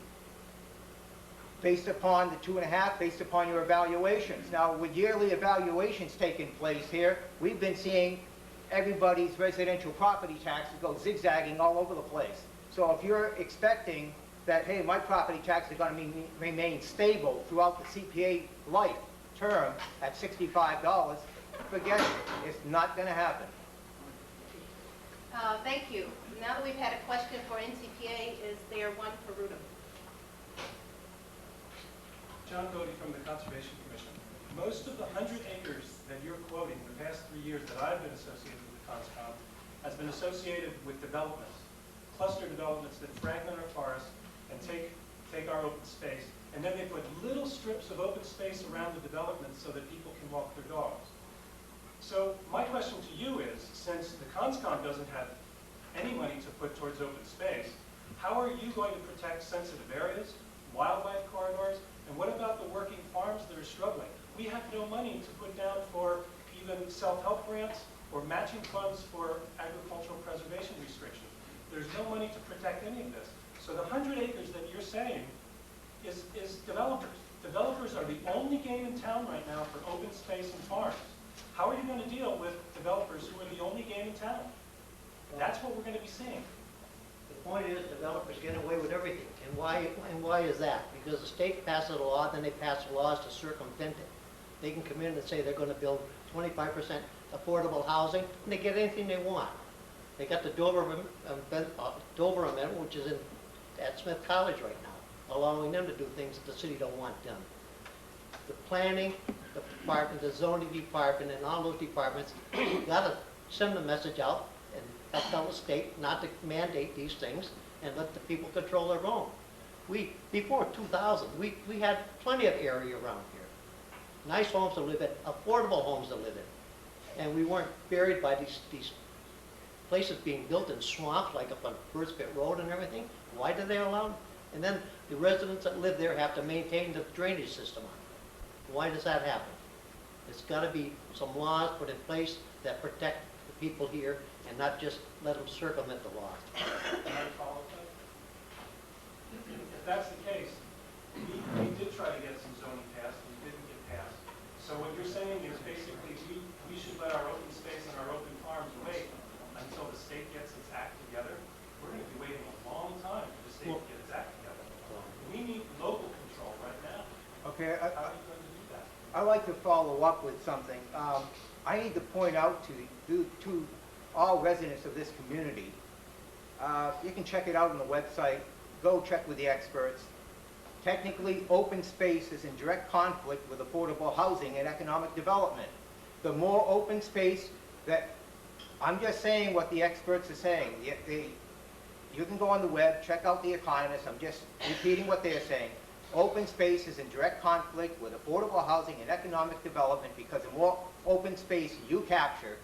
based upon the 2.5, based upon your evaluations. Now, with yearly evaluations taking place here, we've been seeing everybody's residential property taxes go zigzagging all over the place. So if you're expecting that, hey, my property taxes are going to remain stable throughout the CPA life term at $65, forget it. It's not going to happen. Thank you. Now that we've had a question for NCPA, is there one for Rudum? John Doty from the Conservation Commission. Most of the 100 acres that you're quoting the past 3 years that I've been associated with the CONSCOM has been associated with developments, cluster developments that fragment our forests and take our open space, and then they put little strips of open space around the development so that people can walk their dogs. So my question to you is, since the CONSCOM doesn't have any money to put towards open space, how are you going to protect sensitive areas, wildlife corridors, and what about the working farms that are struggling? We have no money to put down for even self-help grants or matching funds for agricultural preservation restrictions. There's no money to protect any of this. So the 100 acres that you're saying is developers. Developers are the only game in town right now for open space and farms. How are you going to deal with developers who are the only game in town? That's what we're going to be seeing. The point is, developers get away with everything. And why is that? Because the state passes a law, then they pass laws to circumvent it. They can come in and say they're going to build 25% affordable housing, and they get anything they want. They got the Dover Amendment, which is at Smith College right now, allowing them to do things that the city don't want done. The planning department, the zoning department, and all those departments got to send the message out and tell the state not to mandate these things and let the people control their own. Before 2000, we had plenty of area around here. Nice homes to live in, affordable homes to live in. And we weren't buried by these places being built in swamps, like up on First Pit Road and everything. Why do they allow them? And then the residents that live there have to maintain the drainage system on it. Why does that happen? There's got to be some laws put in place that protect the people here and not just let them circumvent the law. If that's the case, we did try to get some zoning passed, and we didn't get passed. So what you're saying is basically we should let our open space and our open farms wait until the state gets its act together. We're going to be waiting a long time for the state to get its act together. We need local control right now. Okay, How are you going to do that? I'd like to follow up with something. I need to point out to all residents of this community, you can check it out on the website, go check with the experts. Technically, open space is in direct conflict with affordable housing and economic development. The more open space that, I'm just saying what the experts are saying. You can go on the web, check out The Economist, I'm just repeating what they're saying. Open space is in direct conflict with affordable housing and economic development because the more open space you capture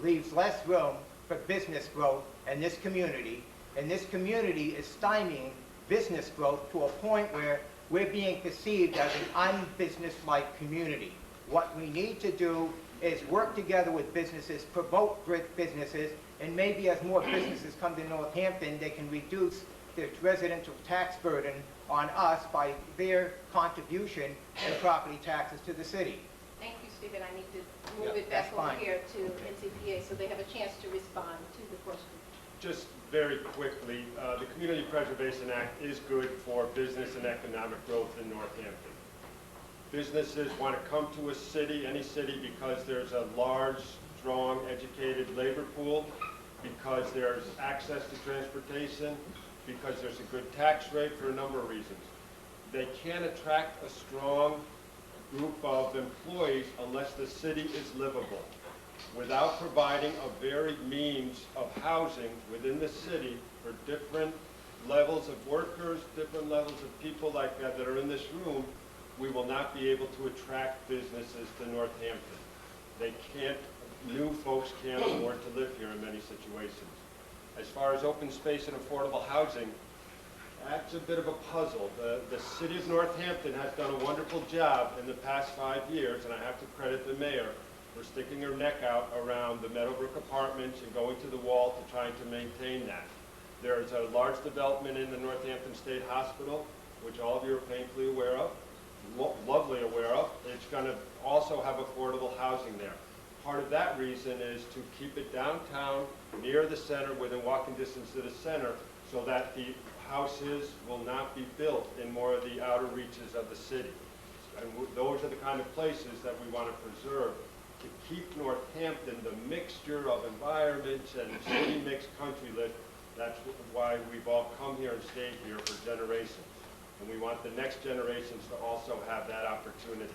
leaves less room for business growth in this community, and this community is stymieing business growth to a point where we're being perceived as an unbusiness-like community. What we need to do is work together with businesses, promote great businesses, and maybe as more businesses come to Northampton, they can reduce the residential tax burden on us by their contribution and property taxes to the city. Thank you, Stephen. I need to move Yeah, it back that's over fine. here to NCPA so they have a chance to respond to the question. Just very quickly, the Community Preservation Act is good for business and economic growth in Northampton. Businesses want to come to a city, any city, because there's a large, strong, educated labor pool, because there's access to transportation, because there's a good tax rate for a number of reasons. They can't attract a strong group of employees unless the city is livable. Without providing a varied means of housing within the city for different levels of workers, different levels of people like that that are in this room, we will not be able to attract businesses to Northampton. They can't, new folks can't afford to live here in many situations. As far as open space and affordable housing, that's a bit of a puzzle. The city of Northampton has done a wonderful job in the past 5 years, and I have to credit the mayor for sticking her neck out around the Meadowbrook apartments and going to the wall to trying to maintain that. There's a large development in the Northampton State Hospital, which all of you are painfully aware of, lovely aware of. It's going to also have affordable housing there. Part of that reason is to keep it downtown, near the center, within walking distance to the center, so that the houses will not be built in more of the outer reaches of the city. And those are the kind of places that we want to preserve to keep Northampton, the mixture of environments and city mixed country live. That's why we've all come here and stayed here for generations. And we want the next generations to also have that opportunity.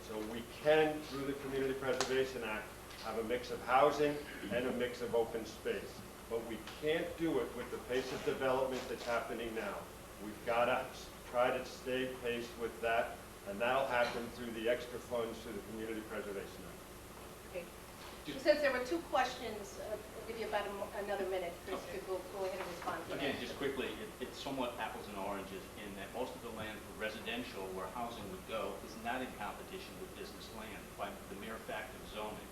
So we can, through the Community Preservation Act, have a mix of housing and a mix of open space. But we can't do it with the pace of development that's happening now. We've got to try to stay paced with that, and that'll happen through the extra funds through the Community Preservation Act. Okay. Since there were two questions, I'll give you about another minute, Chris, Okay. to go ahead and respond to Again, that. just quickly, it's somewhat apples and oranges in that most of the land for residential where housing would go is not in competition with business land. By the mere fact of zoning,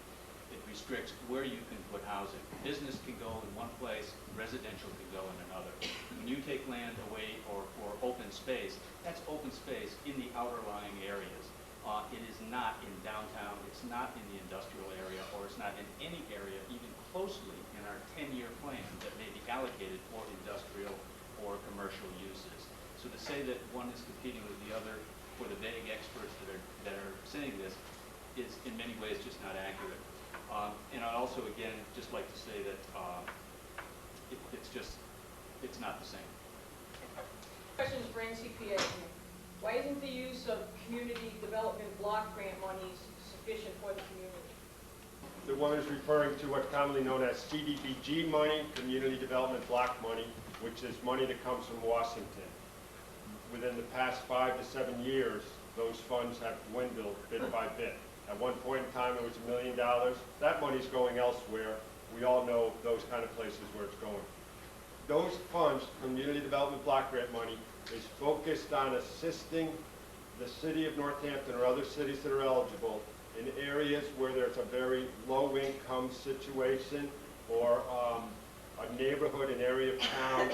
it restricts where you can put housing. Business can go in one place, residential can go in another. When you take land away or open space, that's open space in the outer lying areas. It is not in downtown, it's not in the industrial area, or it's not in any area even closely in our 10-year plan that may be allocated for industrial or commercial uses. So to say that one is competing with the other for the vague experts that are saying this is in many ways just not accurate. And I also, again, just like to say that it's not the same. Questions for NCPA. Why isn't the use of community development block grant monies sufficient for the community? The one is referring to what's commonly known as CDBG money, Community Development Block money, which is money that comes from Washington. Within the past 5 to 7 years, those funds have dwindled bit by bit. At one point in time, it was $1 million. That money's going elsewhere. We all know those kind of places where it's going. Those funds, Community Development Block Grant money, is focused on assisting the city of Northampton or other cities that are eligible in areas where there's a very low-income situation or a neighborhood, an area of town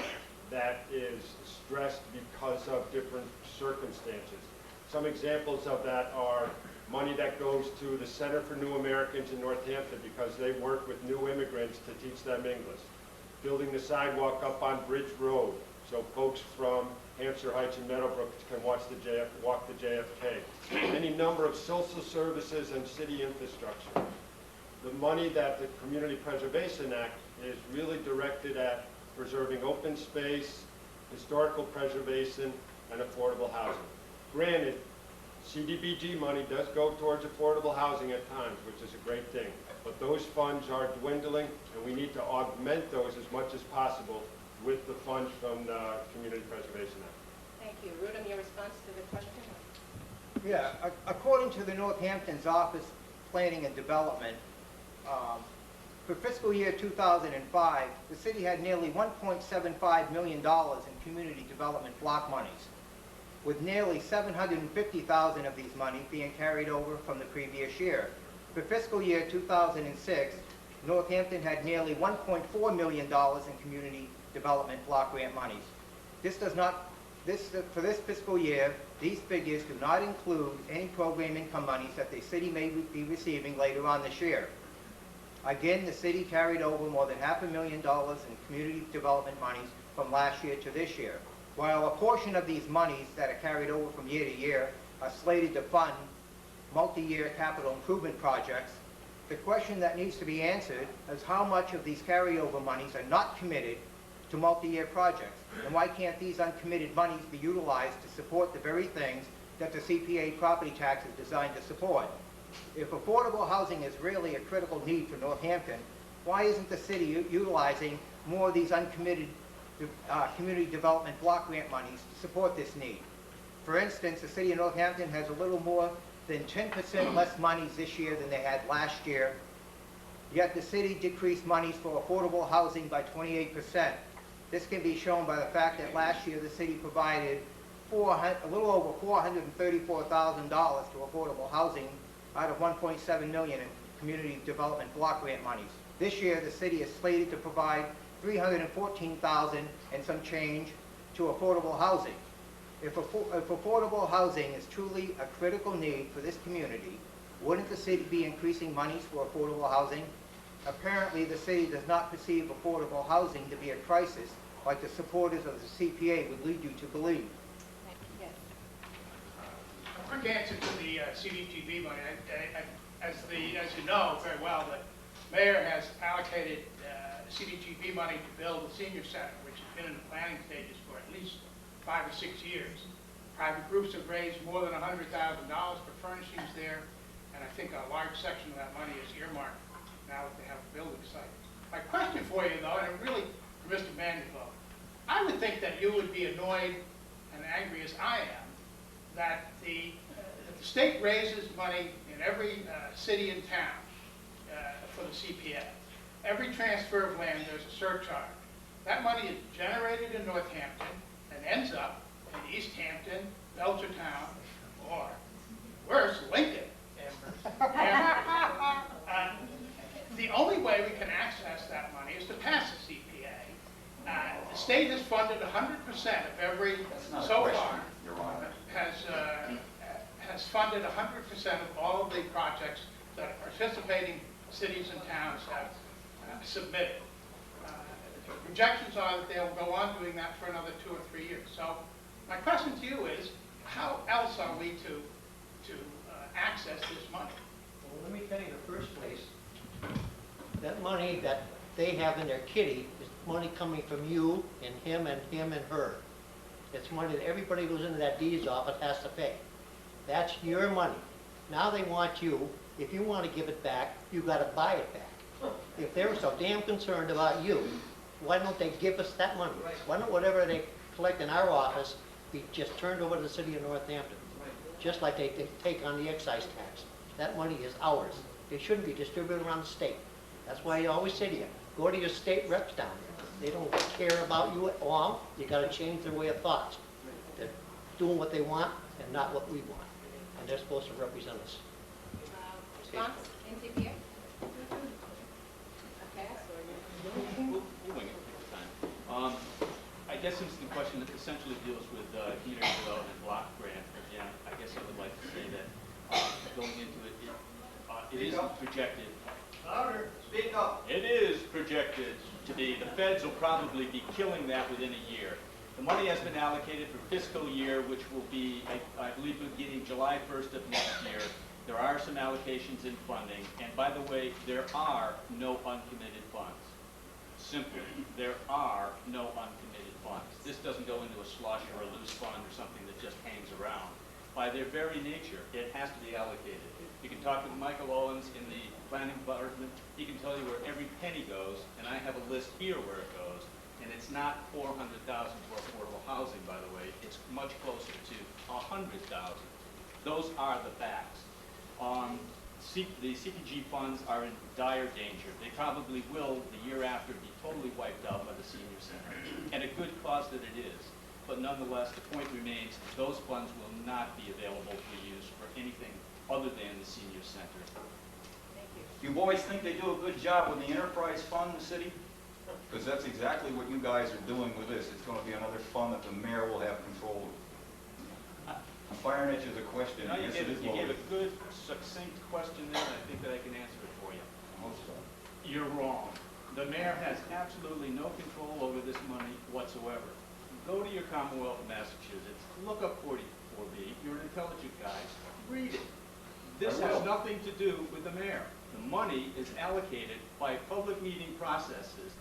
that is stressed because of different circumstances. Some examples of that are money that goes to the Center for New Americans in Northampton because they work with new immigrants to teach them English. Building the sidewalk up on Bridge Road so folks from Hampshire Heights and Meadowbrook can walk the JFK. Any number of social services and city infrastructure. The money that the Community Preservation Act is really directed at preserving open space, historical preservation, and affordable housing. Granted, CDBG money does go towards affordable housing at times, which is a great thing. But those funds are dwindling, and we need to augment those as much as possible with the funds from the Community Preservation Act. Thank you. Rudolph, your response to the question? Yeah, according to the Northampton's Office of Planning and Development, for fiscal year 2005, the city had nearly $1.75 million in community development block monies, with nearly $750,000 of these money being carried over from the previous year. For fiscal year 2006, Northampton had nearly $1.4 million in community development block grant monies. For this fiscal year, these figures do not include any program income monies that the city may be receiving later on this year. Again, the city carried over more than $500,000 in community development monies from last year to this year. While a portion of these monies that are carried over from year to year are slated to fund multi-year capital improvement projects, the question that needs to be answered is how much of these carryover monies are not committed to multi-year projects, and why can't these uncommitted monies be utilized to support the very things that the CPA property tax is designed to support? If affordable housing is really a critical need for Northampton, why isn't the city utilizing more of these uncommitted community development block grant monies to support this need? For instance, the city of Northampton has a little more than 10% less monies this year than they had last year, yet the city decreased monies for affordable housing by 28%. This can be shown by the fact that last year the city provided a little over $434,000 to affordable housing out of $1.7 million in community development block grant monies. This year the city is slated to provide $314,000 and some change to affordable housing. If affordable housing is truly a critical need for this community, wouldn't the city be increasing monies for affordable housing? Apparently, the city does not perceive affordable housing to be a crisis like the supporters of the CPA would lead you to believe. Yes. A quick answer to the CDGB money. As you know very well, the mayor has allocated CDGB money to build the senior center, which has been in the planning stages for at least 5 or 6 years. Private groups have raised more than $100,000 for furnishings there, and I think a large section of that money is earmarked now that they have a building site. My question for you, though, and really for Mr. Mandeville, I would think that you would be annoyed and angry as I am that the state raises money in every city and town for the CPA. Every transfer of land, there's a surcharge. That money is generated in Northampton and ends up in East Hampton, Belchertown, or worse, Lincoln. The only way we can access that money is to pass the CPA. The state has funded 100% of every, so far, has funded 100% of all of the projects that participating cities and towns have submitted. Projections are that they'll go on doing that for another 2 or 3 years. So my question to you is, how else are we to access this money? Well, let me tell you, in the first place, that money that they have in their kitty is money coming from you and him and her. It's money that everybody who's into that deeds office has to pay. That's your money. Now they want you, if you want to give it back, you've got to buy it back. If they were so damn concerned about you, why don't they give us that money? Why don't whatever they collect in our office be just turned over to the city of Northampton? Just like they take on the excise tax. That money is ours. It shouldn't be distributed around the state. That's why I always say to you, go to your state reps down there. They don't care about you at all. You got to change their way of thoughts. They're doing what they want and not what we want. And they're supposed to represent us. Response, NCPA? Okay, We'll wing it this time. I guess since the question essentially deals with community development block grant, again, I guess I would like to say that going into it, it is projected. Louder, speak up. It is projected to be. The feds will probably be killing that within a year. The money has been allocated for fiscal year, which will be, I believe, beginning July 1st of next year. There are some allocations in funding, and by the way, there are no uncommitted funds. Simply, there are no uncommitted funds. This doesn't go into a slush or a loose fund or something that just hangs around. By their very nature, it has to be allocated. You can talk with Michael Owens in the planning department. He can tell you where every penny goes, and I have a list here where it goes. And it's not $400,000 for affordable housing, by the way. It's much closer to $100,000. Those are the facts. The CPG funds are in dire danger. They probably will, the year after, be totally wiped out by the senior center. And a good cause that it is. But nonetheless, the point remains, those funds will not be available for use for anything other than the senior center. Thank you. Do you boys think they do a good job with the enterprise fund in the city? Because that's exactly what you guys are doing with this. It's going to be another fund that the mayor will have control of. I'm firing at you as a question. You Yes, it is gave a loaded. good, succinct question there, and I think that I can answer it for you. I hope so. You're wrong. The mayor has absolutely no control over this money whatsoever. Go to your Commonwealth of Massachusetts, look up 44B, you're an intelligent guy, read it. This I will. has nothing to do with the mayor. The money is allocated by public meeting processes,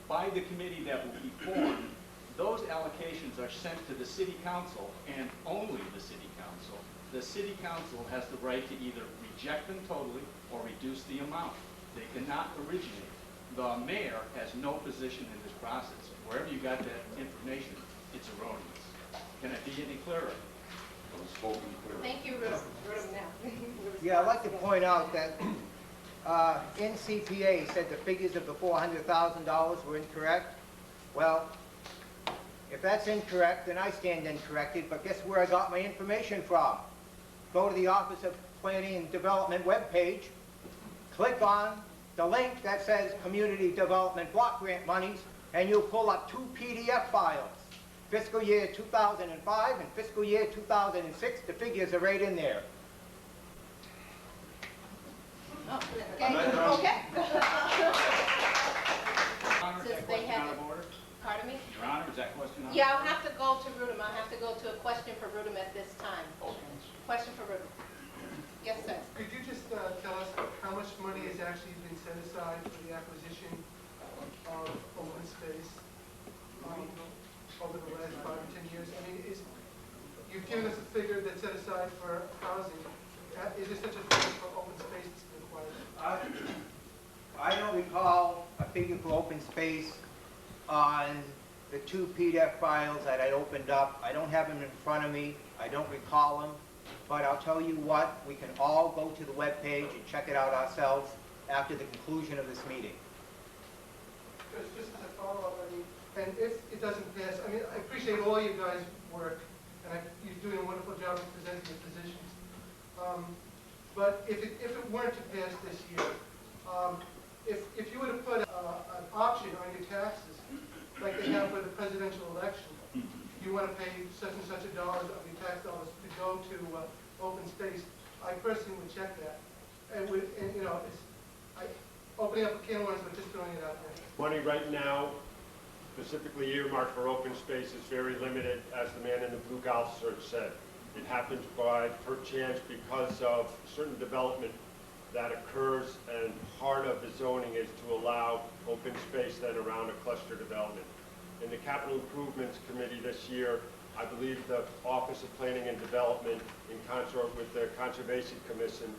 by the committee that will be formed. Those allocations are sent to the city council and only the city council. The city council has the right to either reject them totally or reduce the amount. They cannot originate. The mayor has no position in this process. Wherever you got that information, it's erroneous. Can I be any clearer? Spoken clearly. Thank you, Rudolph, now. Yeah, I'd like to point out that NCPA said the figures of the $400,000 were incorrect. Well, if that's incorrect, then I stand incorrected, but guess where I got my information from? Go to the Office of Planning and Development webpage, click on the link that says Community Development Block Grant Monies, and you'll pull up 2 PDF files. Fiscal year 2005 and fiscal year 2006, the figures are right in there. Oh, okay, Your okay. Honor, is Since that they question had out it. of order? Pardon me? Your Honor, is that question out of order? Yeah, I'll have to go to Rudolph. I'll have to go to a question for Rudolph at this time. Question for Rudolph. Yes, sir. Could you just tell us how much money has actually been set aside for the acquisition of open space over the last 5 or 10 years? I mean, you've given us a figure that's set aside for housing. Is there such a thing for open space that's been acquired? I don't recall a figure for open space on the 2 PDF files that I opened up. I don't have them in front of me. I don't recall them. But I'll tell you what, we can all go to the webpage and check it out ourselves after the conclusion of this meeting. Just as a follow-up, I mean, and if it doesn't pass, I mean, I appreciate all you guys' work, and you're doing a wonderful job of presenting the positions. But if it weren't to pass this year, if you were to put an option on your taxes, like they have for the presidential election, you want to pay such and such a dollars of your tax dollars to go to open space, I personally would check that. And you know, opening up a can of worms, but just throwing it out there. Money right now, specifically earmarked for open space, is very limited, as the man in the blue golf shirt said. It happens by perchance because of certain development that occurs, and part of the zoning is to allow open space then around a cluster development. In the Capital Improvements Committee this year, I believe the Office of Planning and Development, in consort with the Conservation Commission,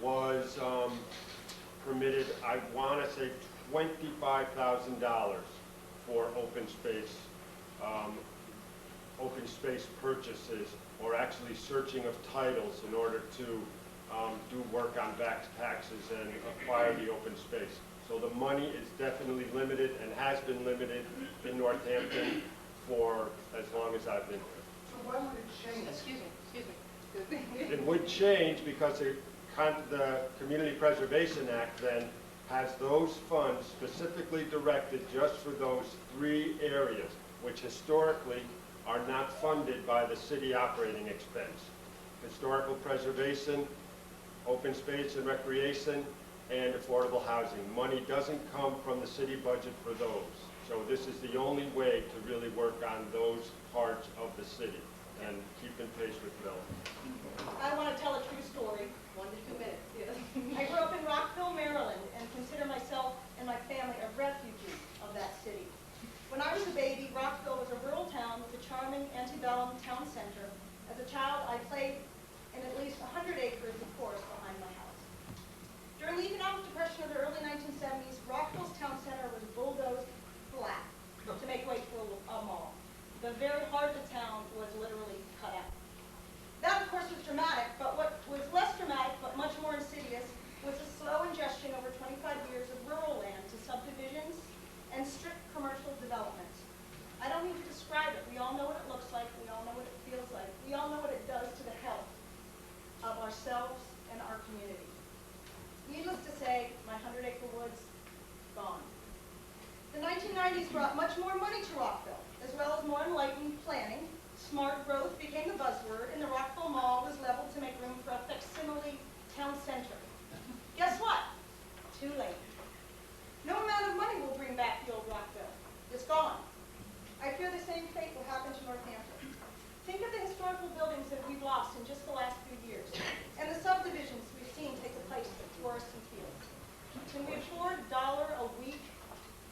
was permitted, I want to say, $25,000 for open space purchases, or actually searching of titles in order to do work on back taxes and acquire the open space. So the money is definitely limited and has been limited in Northampton for as long as I've been here. So why would it change? Excuse me. It would change because the Community Preservation Act then has those funds specifically directed just for those 3 areas, which historically are not funded by the city operating expense. Historical preservation, open space and recreation, and affordable housing. Money doesn't come from the city budget for those. So this is the only way to really work on those parts of the city and keep in pace with development. I want to tell a true story. 1 to 2 minutes. Yes. I grew up in Rockville, Maryland, and consider myself and my family a refugee of that city. When I was a baby, Rockville was a rural town with a charming antebellum town center. As a child, I played in at least 100 acres of forest behind my house. During the economic depression of the early 1970s, Rockville's town center was bulldozed flat to make way for a mall. The very heart of the town was literally cut out. That, of course, was dramatic, but what was less dramatic, but much more insidious, was the slow ingestion over 25 years of rural land to subdivisions and strict commercial development. I don't need to describe it. We all know what it looks like. We all know what it feels like. We all know what it does to the health of ourselves and our community. Needless to say, my 100-acre woods, gone. The 90s brought much more money to Rockville, as well as more enlightened planning. Smart growth became the buzzword, and the Rockville Mall was leveled to make room for a facsimile town center. Guess what? Too late. No amount of money will bring back the old Rockville. It's gone. I fear the same fate will happen to Northampton. Think of the historical buildings that we've lost in just the last few years, and the subdivisions we've seen take the place of forests and fields. Can we afford $1 a week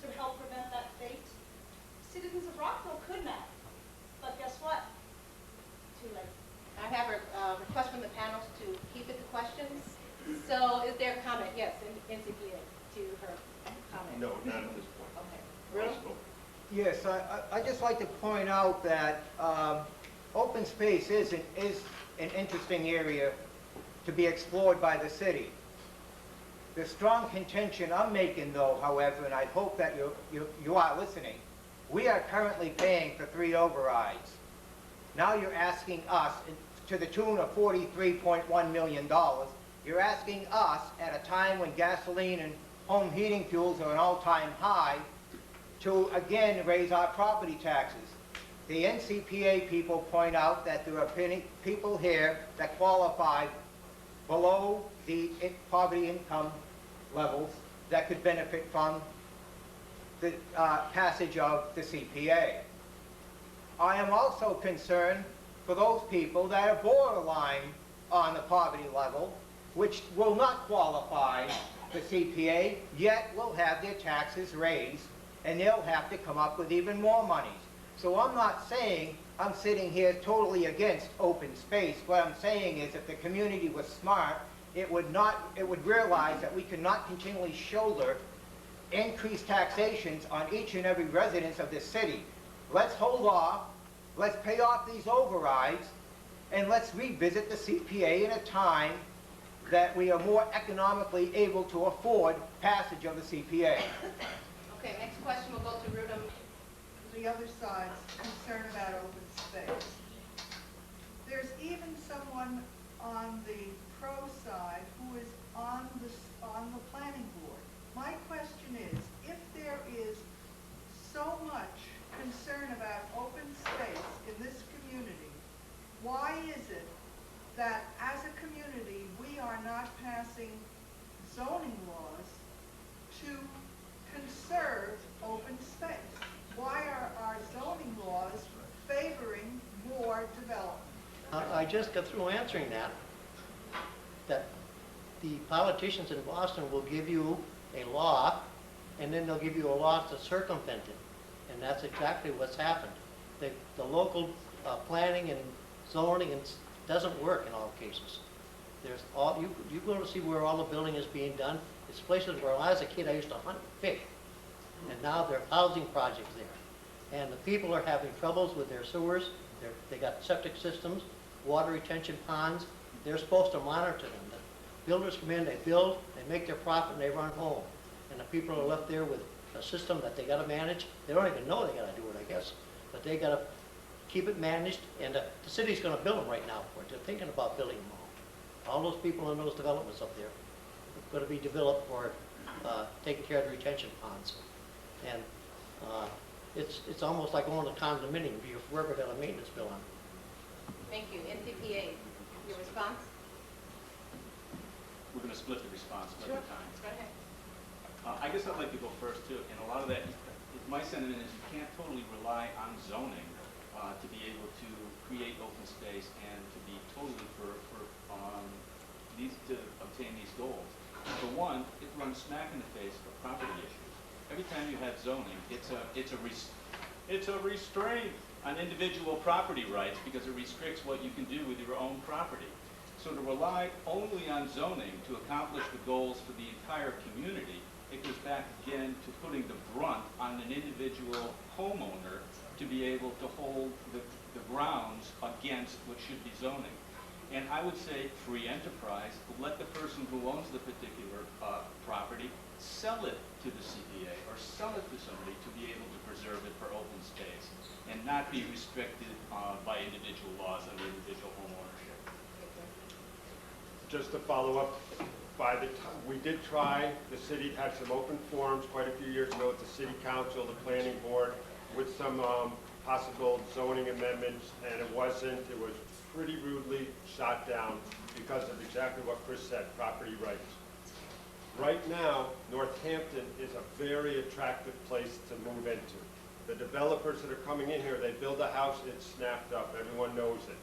to help prevent that fate? Citizens of Rockville could now, but guess what? Too late. I have a request from the panels to keep it to questions. So is there a comment? Yes, NCPA, to her comment. No, not at this point. Okay. Ruth? Yes, I'd just like to point out that open space is an interesting area to be explored by the city. The strong contention I'm making, though, however, and I hope that you are listening, we are currently paying for 3 overrides. Now you're asking us, to the tune of $43.1 million, you're asking us at a time when gasoline and home heating fuels are an all-time high to again raise our property taxes. The NCPA people point out that there are people here that qualify below the poverty income levels that could benefit from the passage of the CPA. I am also concerned for those people that are borderline on the poverty level, which will not qualify for CPA, yet will have their taxes raised, and they'll have to come up with even more money. So I'm not saying I'm sitting here totally against open space. What I'm saying is if the community was smart, it would realize that we cannot continually shoulder increased taxations on each and every resident of this city. Let's hold off, let's pay off these overrides, and let's revisit the CPA in a time that we are more economically able to afford passage of the CPA. Okay, next question will go to Rudum. The other side's concern about open space. There's even someone on the pro side who is on the planning board. My question is, if there is so much concern about open space in this community, why is it that as a community we are not passing zoning laws to conserve open space? Why are our zoning laws favoring more development? I just got through answering that the politicians in Boston will give you a law, and then they'll give you a law to circumvent it. And that's exactly what's happened. The local planning and zoning doesn't work in all cases. There's you go to see where all the building is being done. It's places where when I was a kid I used to hunt fish. And now there are housing projects there. And the people are having troubles with their sewers. They got septic systems, water retention ponds. They're supposed to monitor them. The builders come in, they build, they make their profit, and they run home. And the people are left there with a system that they got to manage. They don't even know they got to do it, I guess. But they got to keep it managed. And the city's going to build them right now for it. They're thinking about building them all. All those people in those developments up there are going to be developed for taking care of the retention ponds. And it's almost like going to condominium. You've forever got a maintenance bill on it. Thank you. NCPA, your response? We're going to split the response by Sure. the time. Go ahead. I guess I'd like to go first too, and a lot of that, my sentiment is you can't totally rely on zoning to be able to create open space and to be totally to obtain these goals. For one, it runs smack in the face of property issues. Every time you have zoning, it's a restraint on individual property rights because it restricts what you can do with your own property. So to rely only on zoning to accomplish the goals for the entire community, it goes back again to putting the brunt on an individual homeowner to be able to hold the grounds against what should be zoning. And I would say free enterprise, let the person who owns the particular property sell it to the CPA or sell it to somebody to be able to preserve it for open space and not be restricted by individual laws under individual home ownership. Just to follow up, by the time, we did try, the city had some open forums quite a few years ago with the city council, the planning board, with some possible zoning amendments, and it was pretty rudely shot down because of exactly what Chris said, property rights. Right now, Northampton is a very attractive place to move into. The developers that are coming in here, they build a house, it's snapped up, everyone knows it.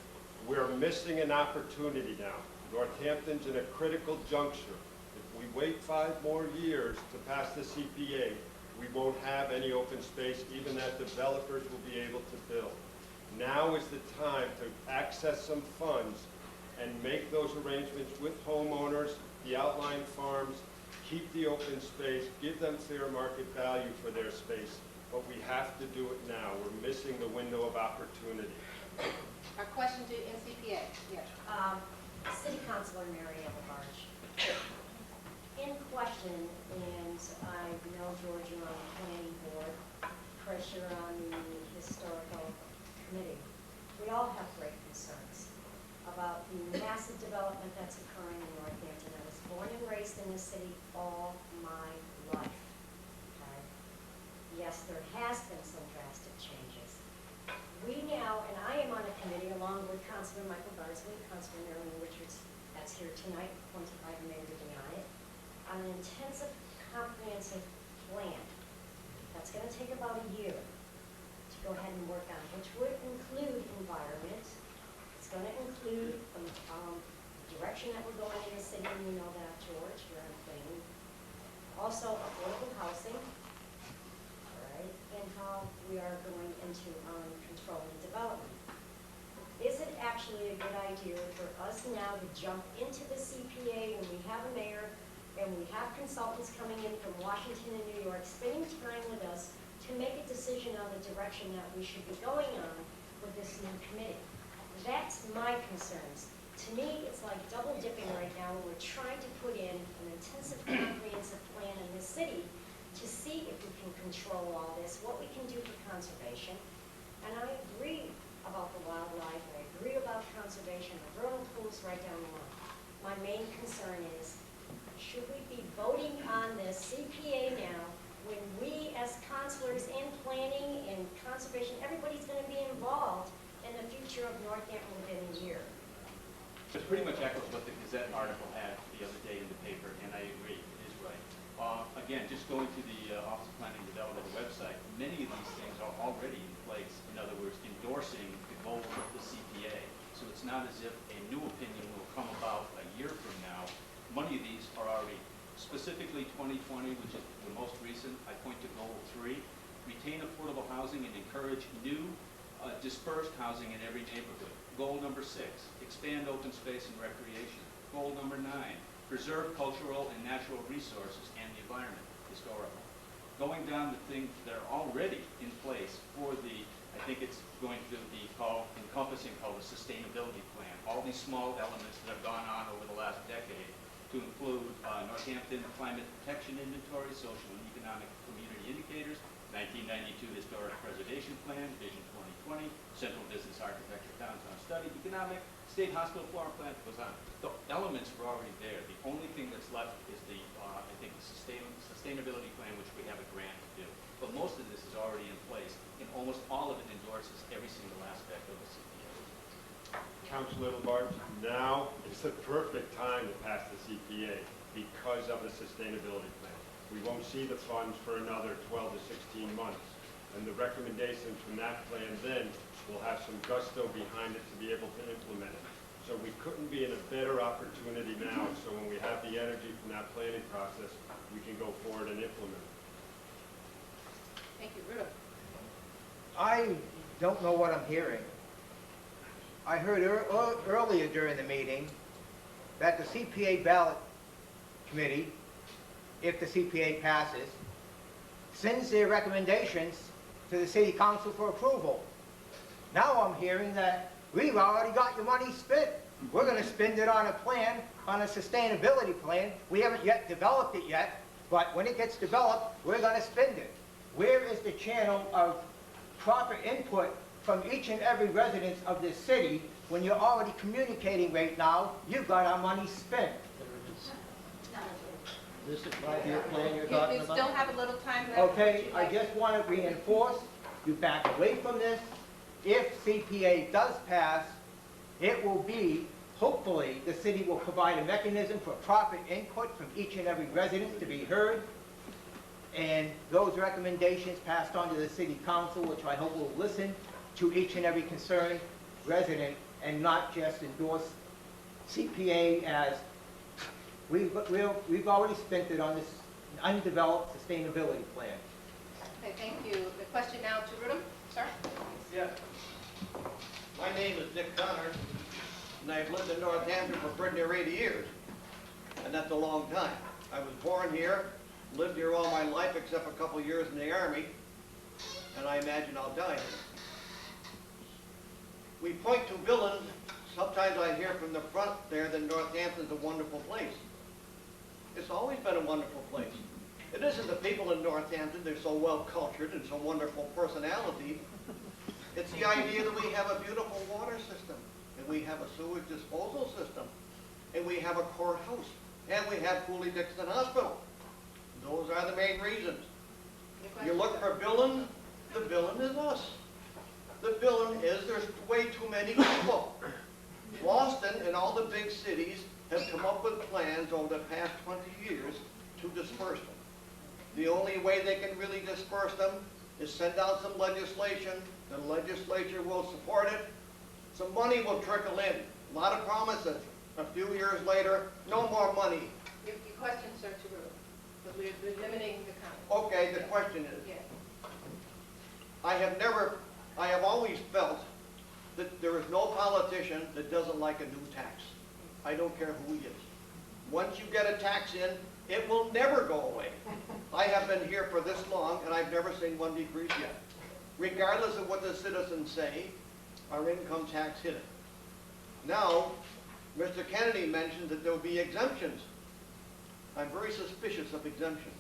We're missing an opportunity now. Northampton's in a critical juncture. If we wait 5 more years to pass the CPA, we won't have any open space, even that developers will be able to build. Now is the time to access some funds and make those arrangements with homeowners, the outlying farms, keep the open space, give them fair market value for their space. But we have to do it now. We're missing the window of opportunity. Our question to NCPA. Yes. City Councilor Mary Ellen Barge. In question, and I know George, you're on the planning board, Chris, you're on the historical committee. We all have great concerns about the massive development that's occurring in Northampton. I was born and raised in this city all my life. Okay? Yes, there has been some drastic changes. We now, and I am on a committee along with Councilman Michael Barsley, Councilman Marilyn Richards, that's here tonight, appointed by the mayor to be on it, on an intensive comprehensive plan that's going to take about a year to go ahead and work on, which would include environment. It's going to include the direction that we're going in the city, and you know that, George, you're on planning. Also, affordable housing, all right, and how we are going into controlling development. Is it actually a good idea for us now to jump into the CPA when we have a mayor and we have consultants coming in from Washington and New York, spending time with us to make a decision on the direction that we should be going on with this new committee? That's my concerns. To me, it's like double dipping right now, when we're trying to put in an intensive comprehensive plan in the city to see if we can control all this, what we can do for conservation. And I agree about the wildlife, I agree about conservation, the vernal pools right down the line. My main concern is, should we be voting on this CPA now when we as counselors in planning and conservation, everybody's going to be involved in the future of Northampton within a year? It pretty much echoes what the Gazette article had the other day in the paper, and I agree, it is right. Again, just going to the Office of Planning and Development website, many of these things are already in place. In other words, endorsing the goals of the CPA. So it's not as if a new opinion will come about a year from now. Many of these are already, specifically 2020, which is the most recent. I point to goal 3, retain affordable housing and encourage new dispersed housing in every neighborhood. Goal number 6, expand open space and recreation. Goal number 9, preserve cultural and natural resources and the environment, historical. Going down the things that are already in place for the, I think it's going to be called, encompassing called the sustainability plan. All these small elements that have gone on over the last decade to include Northampton Climate Protection Inventory, Social and Economic Community Indicators, 1992 Historic Preservation Plan, Vision 2020, Central Business Architecture Downtown Study, Economic, State Hospital Floor Plan, goes on. The elements were already there. The only thing that's left is the, I think, the sustainability plan, which we have a grant to do. But most of this is already in place, and almost all of it endorses every single aspect of the CPA. Councilor Labarge, now is the perfect time to pass the CPA because of the sustainability plan. We won't see the funds for another 12 to 16 months. And the recommendations from that plan then will have some gusto behind it to be able to implement it. So we couldn't be in a better opportunity now, so when we have the energy from that planning process, we can go forward and implement it. Thank you, Ruth. I don't know what I'm hearing. I heard earlier during the meeting that the CPA ballot committee, if the CPA passes, sends their recommendations to the city council for approval. Now I'm hearing that we've already got your money spent. We're going to spend it on a plan, on a sustainability plan. We haven't yet developed it yet, but when it gets developed, we're going to spend it. Where is the channel of proper input from each and every resident of this city when you're already communicating right now, you've got our money spent? This is 5-year plan you're You talking you about? still have a little time left. Okay, Would you I like- just want to reinforce, you back away from this. If CPA does pass, it will be, hopefully, the city will provide a mechanism for proper input from each and every resident to be heard. And those recommendations passed on to the city council, which I hope will listen to each and every concerned resident and not just endorse CPA as, we've already spent it on this undeveloped sustainability plan. Okay, thank you. The question now to Rudolph, sir? Yes. My name is Dick Connor, and I've lived in Northampton for pretty near 80 years, and that's a long time. I was born here, lived here all my life except a couple years in the Army, and I imagine I'll die here. We point to Billings. Sometimes I hear from the front there that Northampton's a wonderful place. It's always been a wonderful place. It isn't the people in Northampton, they're so well cultured and so wonderful personality. It's the idea that we have a beautiful water system, and we have a sewage disposal system, and we have a courthouse, and we have Cooley-Dixon Hospital. Those are the main reasons. You look for villain, the villain is us. The villain is there's way too many people. Boston and all the big cities have come up with plans over the past 20 years to disperse them. The only way they can really disperse them is send out some legislation. The legislature will support it. Some money will trickle in. A lot of promises. A few years later, no more money. Your question, sir, to Rudolph, but we're limiting the comment. Okay, the question is, Yes. I have always felt that there is no politician that doesn't like a new tax. I don't care who he is. Once you get a tax in, it will never go away. I have been here for this long, and I've never seen one decrease yet. Regardless of what the citizens say, our income tax hit it. Now, Mr. Kennedy mentioned that there will be exemptions. I'm very suspicious of exemptions.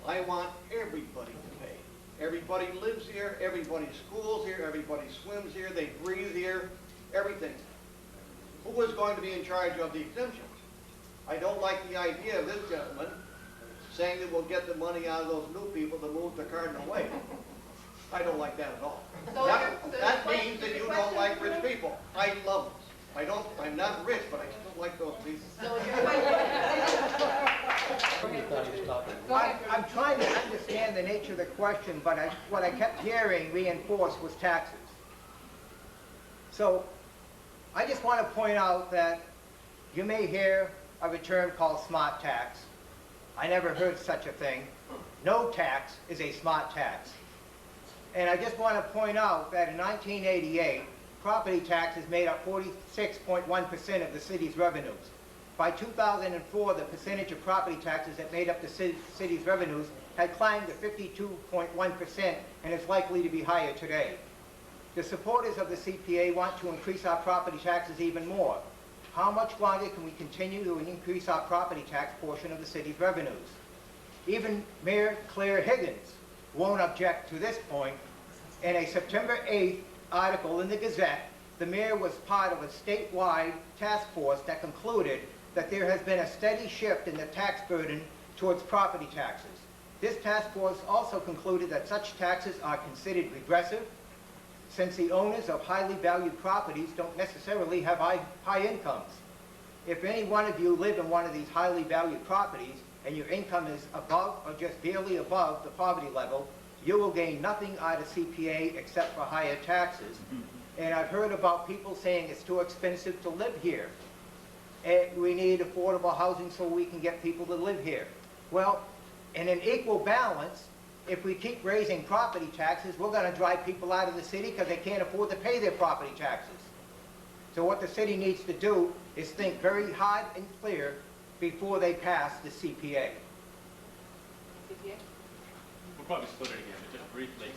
I want everybody to pay. Everybody lives here, everybody schools here, everybody swims here, they breathe here, everything. Who is going to be in charge of the exemptions? I don't like the idea of this gentleman saying that we'll get the money out of those new people to move the Cardinal Way. I don't like that at all. That means that you don't like rich people. I love them. I'm not rich, but I still like those people. I'm trying to understand the nature of the question, but what I kept hearing reinforced was taxes. So I just want to point out that you may hear of a term called smart tax. I never heard such a thing. No tax is a smart tax. And I just want to point out that in 1988, property taxes made up 46.1% of the city's revenues. By 2004, the percentage of property taxes that made up the city's revenues had climbed to 52.1% and is likely to be higher today. The supporters of the CPA want to increase our property taxes even more. How much longer can we continue to increase our property tax portion of the city's revenues? Even Mayor Claire Higgins won't object to this point. In a September 8th article in the Gazette, the mayor was part of a statewide task force that concluded that there has been a steady shift in the tax burden towards property taxes. This task force also concluded that such taxes are considered regressive, since the owners of highly valued properties don't necessarily have high incomes. If any one of you live in one of these highly valued properties and your income is above or just barely above the poverty level, you will gain nothing out of CPA except for higher taxes. And I've heard about people saying it's too expensive to live here. And we need affordable housing so we can get people to live here. Well, in an equal balance, if we keep raising property taxes, we're going to drive people out of the city because they can't afford to pay their property taxes. So what the city needs to do is think very hard and clear before they pass the CPA. We'll probably split it again, but just briefly.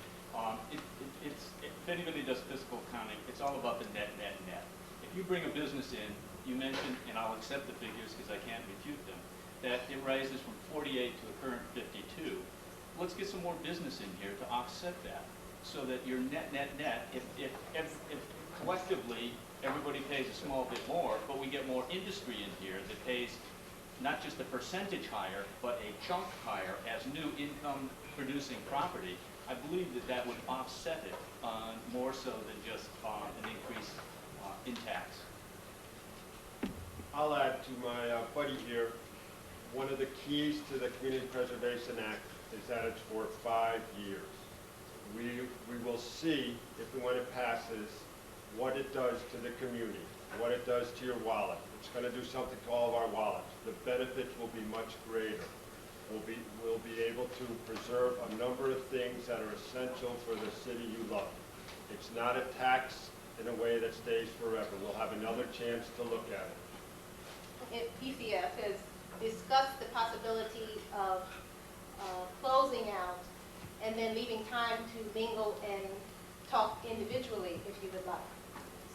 If anybody does fiscal accounting, it's all about the net, net, net. If you bring a business in, you mentioned, and I'll accept the figures because I can't refute them, that it rises from 48 to a current 52. Let's get some more business in here to offset that, so that your net, net, net, if collectively everybody pays a small bit more, but we get more industry in here that pays not just a percentage higher, but a chunk higher as new income producing property, I believe that that would offset it more so than just an increase in tax. I'll add to my buddy here. One of the keys to the Community Preservation Act is that it's for 5 years. We will see, if and when it passes, what it does to the community, what it does to your wallet. It's going to do something to all of our wallets. The benefits will be much greater. We'll be able to preserve a number of things that are essential for the city you love. It's not a tax in a way that stays forever. We'll have another chance to look at it. PCF has discussed the possibility of closing out and then leaving time to mingle and talk individually if you would like.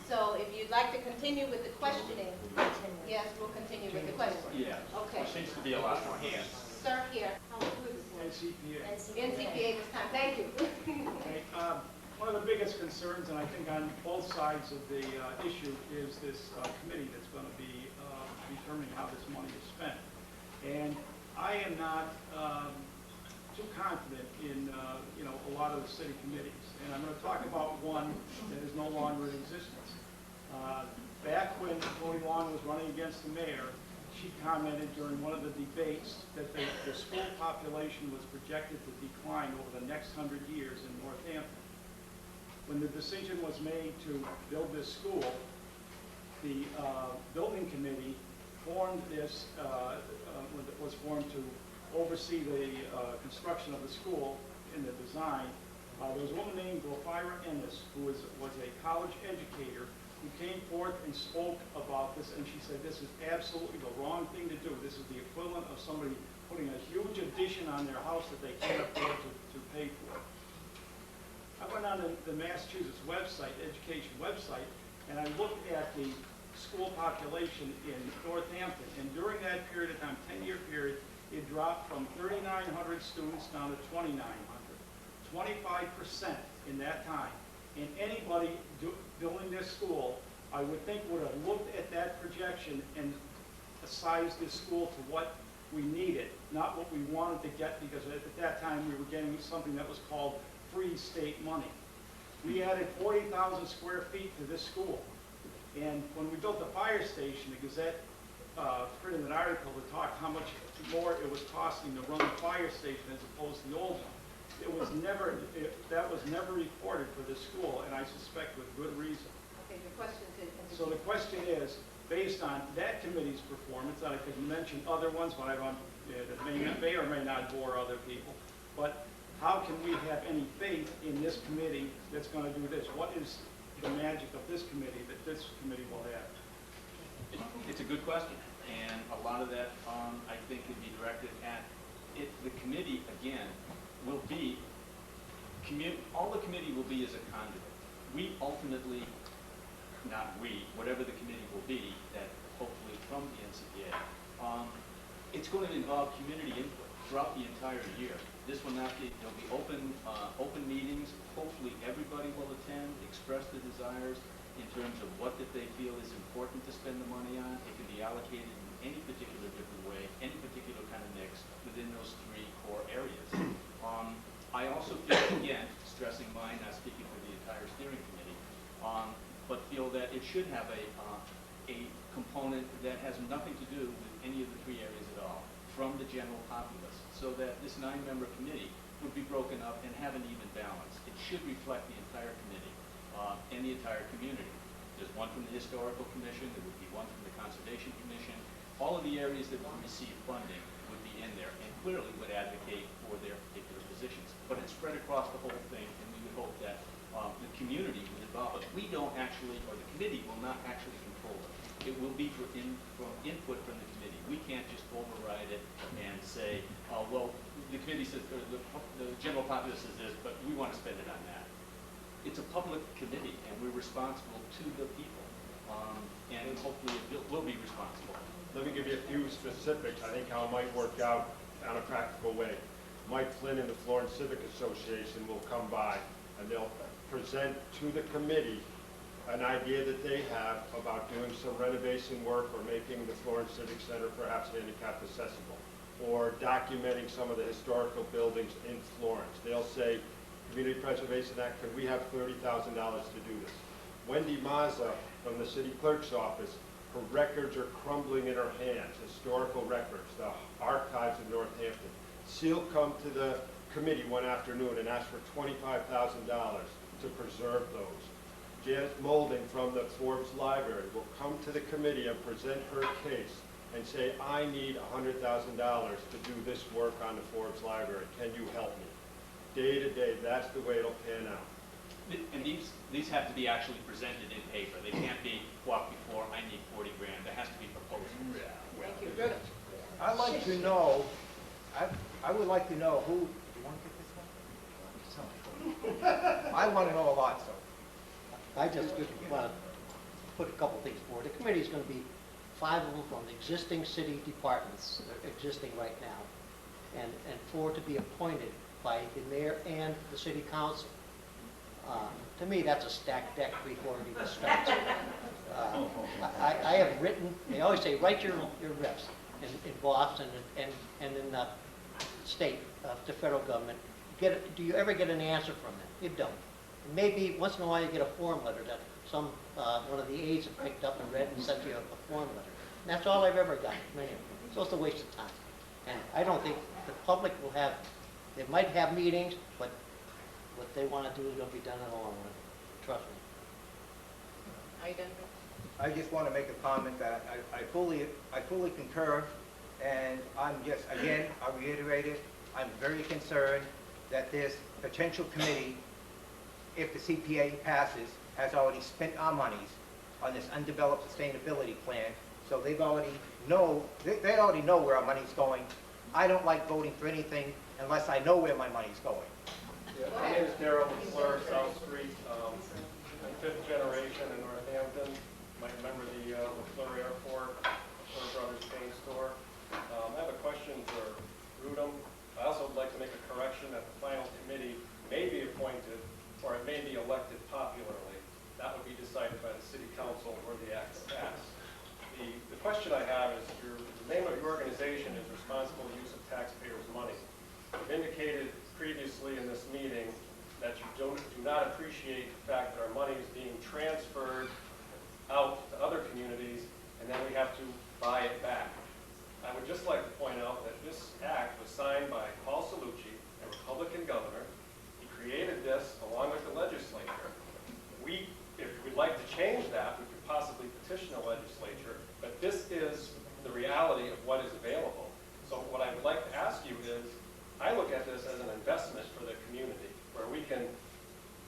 So if you'd like to continue with the questioning, yes, we'll continue with the questioning. Yeah. Okay. There seems to be a lot more hands. Sir, here. NCPA. NCPA this time. Thank you. Okay, one of the biggest concerns, and I think on both sides of the issue, is this committee that's going to be determining how this money is spent. And I am not too confident in a lot of the city committees. And I'm going to talk about one that is no longer in existence. Back when Chloe Long was running against the mayor, she commented during one of the debates that the school population was projected to decline over the next 100 years in Northampton. When the decision was made to build this school, the building committee formed this, was formed to oversee the construction of the school in the design. There was a woman named Glafira Ennis, who was a college educator, who came forth and spoke about this, and she said, this is absolutely the wrong thing to do. This is the equivalent of somebody putting a huge addition on their house that they can't afford to pay for. I went on the Massachusetts website, education website, and I looked at the school population in Northampton, and during that period of time, 10-year period, it dropped from 3,900 students down to 2,900. 25% in that time. And anybody building this school, I would think, would have looked at that projection and sized this school to what we needed, not what we wanted to get, because at that time we were getting something that was called free state money. We added 40,000 square feet to this school. And when we built the fire station, the Gazette printed an article that talked how much more it was costing to run the fire station as opposed to the old one. It was never, that was never reported for this school, and I suspect with good reason. Okay, your question is. So the question is, based on that committee's performance, I could mention other ones, but I don't, that may or may not bore other people, but how can we have any faith in this committee that's going to do this? What is the magic of this committee that this committee will have? It's a good question, and a lot of that, I think, could be directed at it. The committee, again, will be, all the committee will be is a conduit. We ultimately, not we, whatever the committee will be, that hopefully from the NCPA, it's going to involve community input throughout the entire year. This will not be, there'll be open meetings. Hopefully everybody will attend, express their desires in terms of what that they feel is important to spend the money on. It can be allocated in any particular different way, any particular kind of mix within those three core areas. I also feel, again, stressing mine, not speaking for the entire steering committee, but feel that it should have a component that has nothing to do with any of the three areas at all, from the general populace, so that this 9-member committee would be broken up and have an even balance. It should reflect the entire committee and the entire community. There's one from the Historical Commission, there would be one from the Conservation Commission. All of the areas that would receive funding would be in there and clearly would advocate for their particular positions. But it's spread across the whole thing, and we would hope that the community would involve it. We don't actually, or the committee will not actually control it. It will be from input from the committee. We can't just override it and say, well, the committee says, or the general populace says this, but we want to spend it on that. It's a public committee, and we're responsible to the people, and hopefully it will be responsible. Let me give you a few specifics, I think how it might work out on a practical way. Mike Flynn and the Florence Civic Association will come by, and they'll present to the committee an idea that they have about doing some renovation work or making the Florence Civic Center perhaps handicap accessible, or documenting some of the historical buildings in Florence. They'll say, Community Preservation Act, could we have $30,000 to do this? Wendy Mazza from the city clerk's office, her records are crumbling in her hands, historical records, the archives of Northampton. She'll come to the committee one afternoon and ask for $25,000 to preserve those. Janet Molding from the Forbes Library will come to the committee and present her case and say, I need $100,000 to do this work on the Forbes Library. Can you help me? Day to day, that's the way it'll pan out. And these have to be actually presented in paper. They can't be walked before, I need 40 grand. There has to be proposal. Thank you. Good. I'd like to know, I would like to know who, you want to get this one? I want to know a lot, so. I just want to put a couple things forward. The committee is going to be 5 of them from the existing city departments that are existing right now, and 4 to be appointed by the mayor and the city council. To me, that's a stacked deck before it even starts. I have written, they always say, write your reps in Boston and in the state, the federal government. Do you ever get an answer from them? You don't. Maybe once in a while you get a form letter that one of the aides have picked up and read and sent you a form letter. And that's all I've ever gotten from anyone. So it's a waste of time. And I don't think the public will have, they might have meetings, but what they want to do is going to be done in the long run. Trust me. Are you done? I just want to make a comment that I fully concur, and I'm just, again, I reiterate it, I'm very concerned that this potential committee, if the CPA passes, has already spent our monies on this undeveloped sustainability plan, so they already know where our money's going. I don't like voting for anything unless I know where my money's going. Yeah, my name is Darrell McClure, South Street. I'm 5th generation in Northampton. Might remember the McClure Airport, McClure Brothers Paint Store. I have a question for Rudum. I also would like to make a correction that the final committee may be appointed or it may be elected popularly. That would be decided by the city council or the act passed. The question I have is the name of your organization is responsible use of taxpayers' money. You've indicated previously in this meeting that you do not appreciate the fact that our money is being transferred out to other communities and then we have to buy it back. I would just like to point out that this act was signed by Paul Cellucci, a Republican governor. He created this along with the legislature. If we'd like to change that, we could possibly petition the legislature, but this is the reality of what is available. So what I would like to ask you is, I look at this as an investment for the community, where we can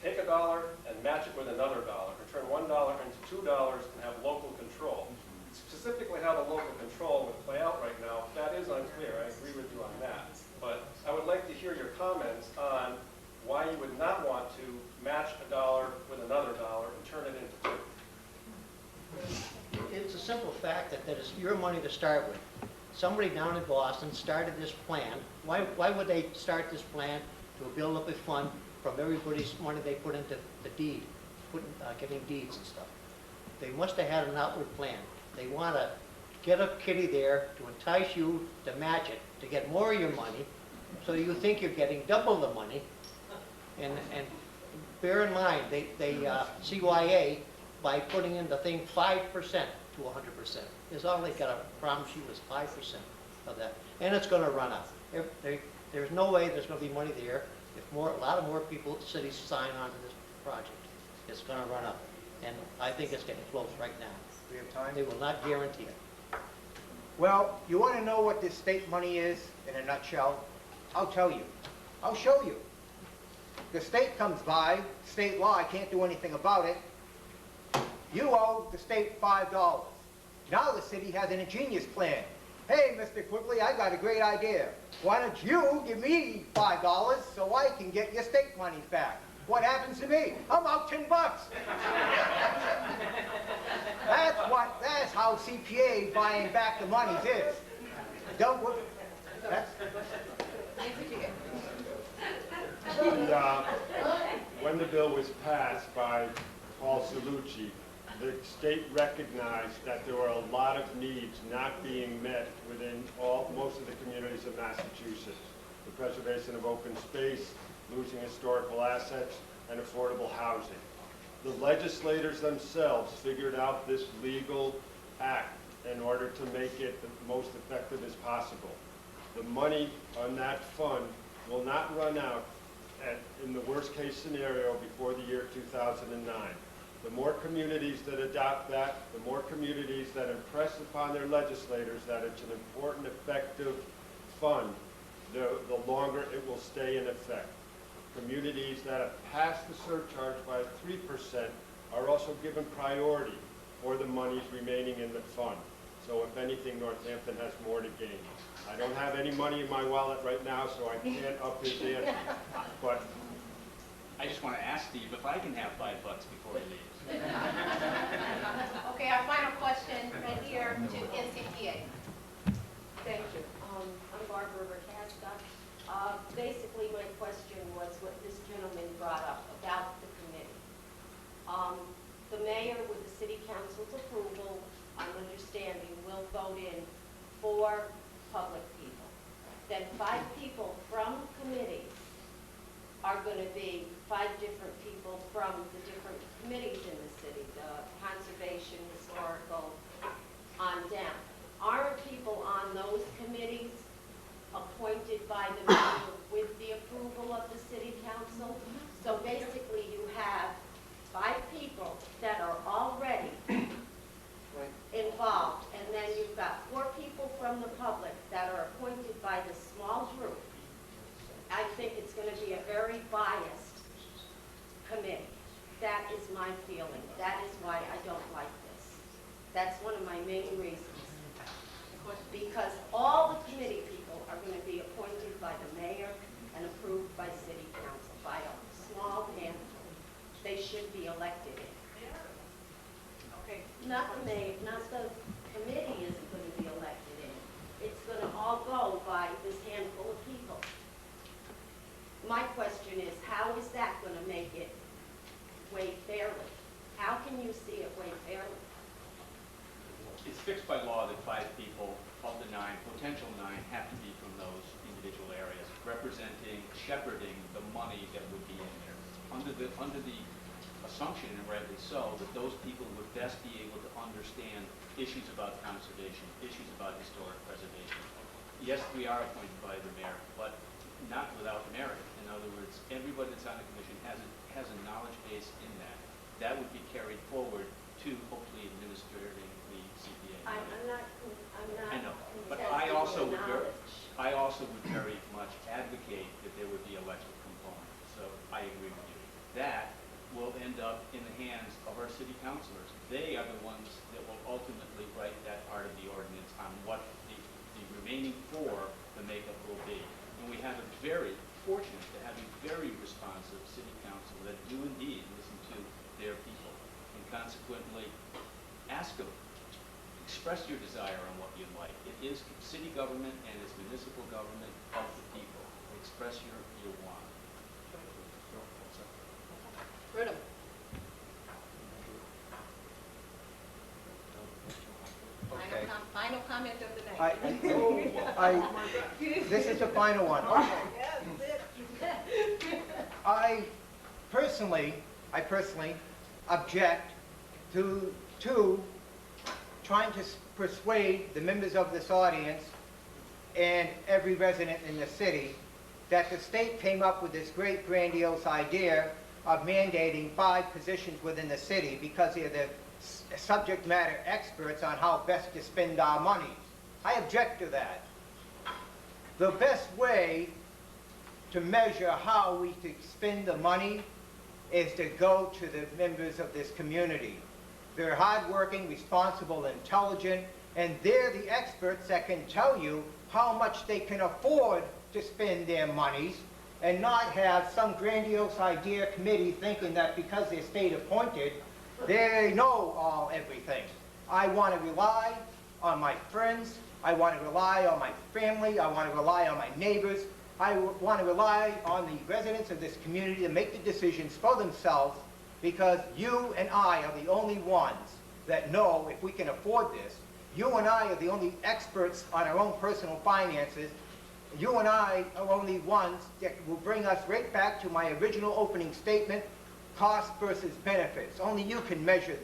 take $1 and match it with another dollar, or turn $1 into $2 and have local control. Specifically how the local control would play out right now, that is unclear. I agree with you on that. But I would like to hear your comments on why you would not want to match $1 with another dollar and turn it into $2. It's a simple fact that it's your money to start with. Somebody down in Boston started this plan. Why would they start this plan to build up a fund from everybody's money they put into the deed, giving deeds and stuff? They must have had an outward plan. They want to get a kitty there to entice you to match it, to get more of your money, so you think you're getting double the money. And bear in mind, CYA, by putting in the thing 5% to 100%, is all they got to promise you is 5% of that. And it's going to run out. There's no way there's going to be money there if a lot of more people, cities sign on to this project. It's going to run out. And I think it's getting close right now. We have time? They will not guarantee it. Well, you want to know what this state money is in a nutshell? I'll tell you. I'll show you. The state comes by, state law, I can't do anything about it. You owe the state $5. Now the city has an ingenious plan. Hey, Mr. Quigley, I got a great idea. Why don't you give me $5 so I can get your state monies back? What happens to me? I'm out $10. That's how CPA buying back the monies is. Don't worry. When the bill was passed by Paul Salucci, the state recognized that there were a lot of needs not being met within most of the communities of Massachusetts. The preservation of open space, losing historical assets, and affordable housing. The legislators themselves figured out this legal act in order to make it the most effective as possible. The money on that fund will not run out in the worst case scenario before the year 2009. The more communities that adopt that, the more communities that impress upon their legislators that it's an important, effective fund, the longer it will stay in effect. Communities that have passed the surcharge by 3% are also given priority for the monies remaining in the fund. So if anything, Northampton has more to gain. I don't have any money in my wallet right now, so I can't up his ante. But I just want to ask Steve if I can have $5 before he leaves. Okay, our final question right here to NCTA. Thank you. I'm Barbara Ricasta. Basically, my question was what this gentleman brought up about the committee. The mayor, with the city council's approval, I'm understanding, will vote in 4 public people. Then 5 people from committees are going to be 5 different people from the different committees in the city, the conservation, historical, on down. Aren't people on those committees appointed by the mayor with the approval of the city council? So basically you have 5 people that are already involved, and then you've got 4 people from the public that are appointed by the small group. I think it's going to be a very biased committee. That is my feeling. That is why I don't like this. That's one of my main reasons. Because all the committee people are going to be appointed by the mayor and approved by city council, by a small handful. They should be elected in. Okay. Not the mayor, not the committee isn't going to be elected in. It's going to all go by this handful of people. My question is, how is that going to make it weigh fairly? How can you see it weigh fairly? It's fixed by law that 5 people of the 9, potential 9, have to be from those individual areas, representing, shepherding the money that would be in there. Under the assumption, and rightly so, that those people would best be able to understand issues about conservation, issues about historic preservation. Yes, we are appointed by the mayor, but not without merit. In other words, everybody that's on the commission has a knowledge base in that. That would be carried forward to hopefully administering the CPA. I'm not I know, but contesting I also your would very much advocate that there would be elected component. So I agree with you. That will end up in the hands of our city councilors. They are the ones that will ultimately write that part of the ordinance on what the remaining 4, the makeup will be. And we have a very fortunate to have a very responsive city council that do indeed listen to their people, and consequently ask them, express your desire on what you'd like. It is city government and it's municipal government of the people. Express your want. Britta. Okay. Final comment of the night. This is the final one. I personally object to trying to persuade the members of this audience and every resident in the city that the state came up with this great grandiose idea of mandating 5 positions within the city because they're the subject matter experts on how best to spend our money. I object to that. The best way to measure how we could spend the money is to go to the members of this community. They're hardworking, responsible, intelligent, and they're the experts that can tell you how much they can afford to spend their monies and not have some grandiose idea committee thinking that because they're state appointed, they know everything. I want to rely on my friends. I want to rely on my family. I want to rely on my neighbors. I want to rely on the residents of this community to make the decisions for themselves because you and I are the only ones that know if we can afford this. You and I are the only experts on our own personal finances. You and I are only ones that will bring us right back to my original opening statement, cost versus benefits. Only you can measure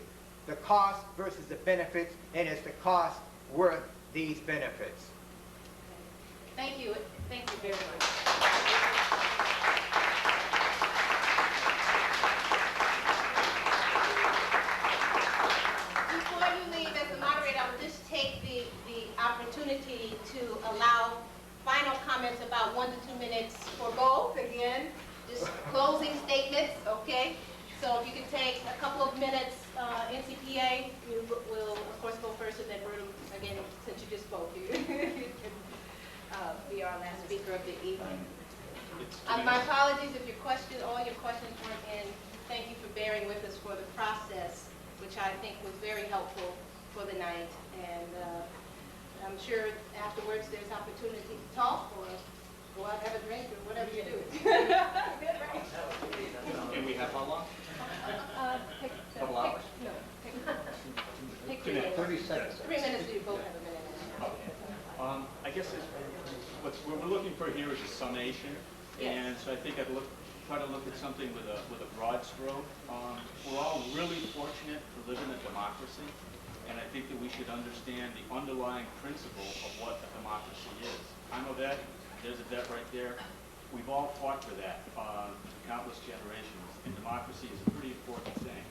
the cost versus the benefits, and is the cost worth these benefits? Thank you very much. Before you leave, as the moderator, I would just take the opportunity to allow final comments about 1 to 2 minutes for both. Again, just closing statements, okay? So if you could take a couple of minutes, NCPA, you will of course go first, and then Bruno, again, since you just spoke, you can be our last speaker of the evening. My apologies if all your questions weren't in. Thank you for bearing with us for the process, which I think was very helpful for the night. And I'm sure afterwards there's opportunity to talk or go out and have a drink or whatever you do. And we have how long? Couple hours? No, pick 3 minutes. 30 seconds. 3 minutes, so you both have a minute. I guess what we're looking for here is a summation, and so I think I'd try to look at something with a broad stroke. We're all really fortunate to live in a democracy, and I think that we should understand the underlying principle of what a democracy is. I'm a vet. There's a vet right there. We've all fought for that countless generations, and democracy is a pretty important thing.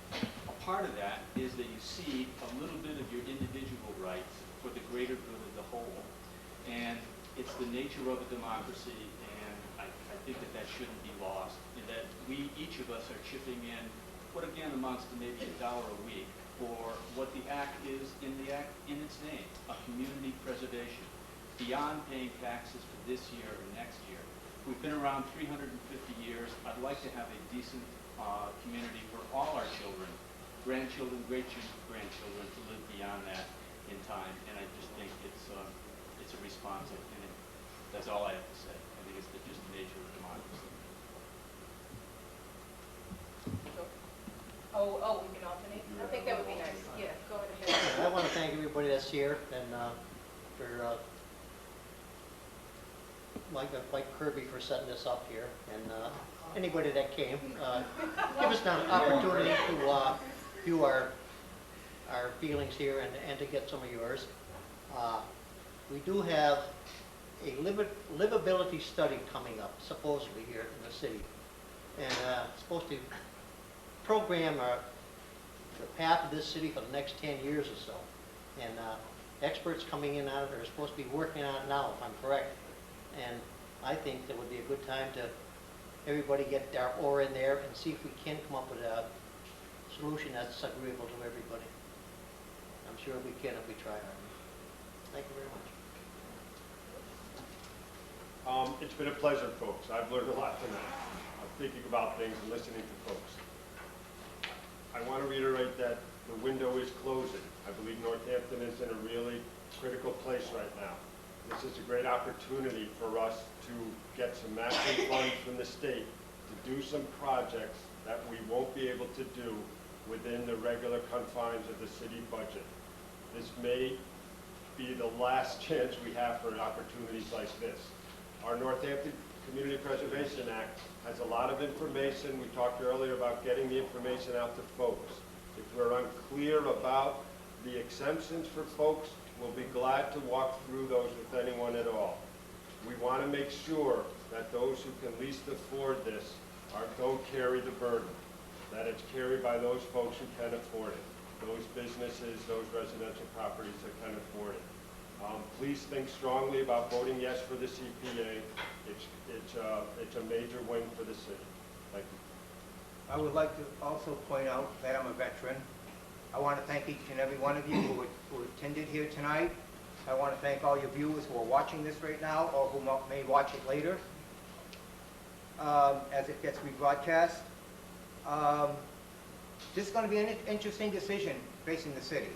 A part of that is that you see a little bit of your individual rights for the greater good of the whole. And it's the nature of a democracy, and I think that shouldn't be lost, and that each of us are chipping in what again amounts to maybe $1 a week for what the act is in its name, a community preservation, beyond paying taxes for this year or next year. We've been around 350 years. I'd like to have a decent community for all our children, grandchildren, great-grandchildren, to live beyond that in time, and I just think it's a response, and that's all I have to say. I think it's just the nature of democracy. Oh, we can alternate? I think that would be nice. Yeah, go ahead. I want to thank everybody that's here, and for like Kirby for setting this up here, and anybody that came. Give us an opportunity to view our feelings here and to get some of yours. We do have a livability study coming up, supposedly here in the city, and it's supposed to program the path of this city for the next 10 years or so. And experts coming in on it are supposed to be working on it now, if I'm correct. And I think that would be a good time to everybody get their oar in there and see if we can come up with a solution that's agreeable to everybody. I'm sure we can if we try hard. Thank you very much. It's been a pleasure, folks. I've learned a lot tonight. I'm thinking about things and listening to folks. I want to reiterate that the window is closing. I believe Northampton is in a really critical place right now. This is a great opportunity for us to get some matching funds from the state to do some projects that we won't be able to do within the regular confines of the city budget. This may be the last chance we have for opportunities like this. Our Northampton Community Preservation Act has a lot of information. We talked earlier about getting the information out to folks. If we're unclear about the exemptions for folks, we'll be glad to walk through those with anyone at all. We want to make sure that those who can least afford this don't carry the burden, that it's carried by those folks who can afford it, those businesses, those residential properties that can afford it. Please think strongly about voting yes for the CPA. It's a major win for the city. Thank you. I would like to also point out that I'm a veteran. I want to thank each and every one of you who attended here tonight. I want to thank all your viewers who are watching this right now or who may watch it later as it gets rebroadcast. This is going to be an interesting decision facing the city.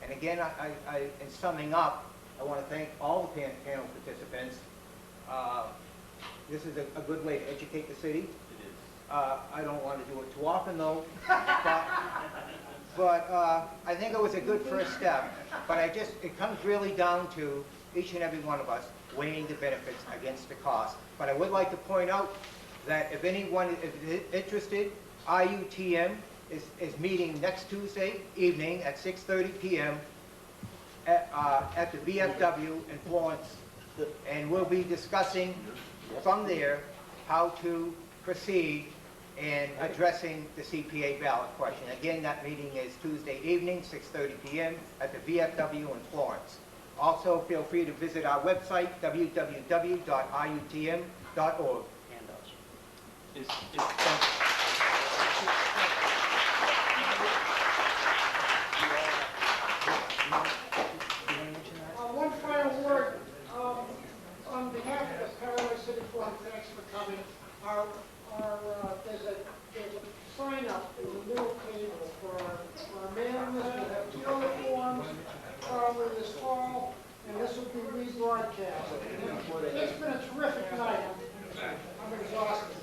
And again, in summing up, I want to thank all the panel participants. This is a good way to educate the city. It is. I don't want to do it too often though, but I think it was a good first step. But it comes really down to each and every one of us weighing the benefits against the cost. But I would like to point out that if anyone is interested, IUTM is meeting next Tuesday evening at 6:30 p.m. At the VFW in Florence. And we'll be discussing from there how to proceed in addressing the CPA ballot question. Again, that meeting is Tuesday evening, 6:30 p.m. at the VFW in Florence. Also, feel free to visit our website, www.iutm.org. One final word. On behalf of the Paradise City Forum, thanks for coming. There's a sign up in the middle table for our mailers. We have uniforms with this fall, and this will be rebroadcast. It's been a terrific night. I'm exhausted.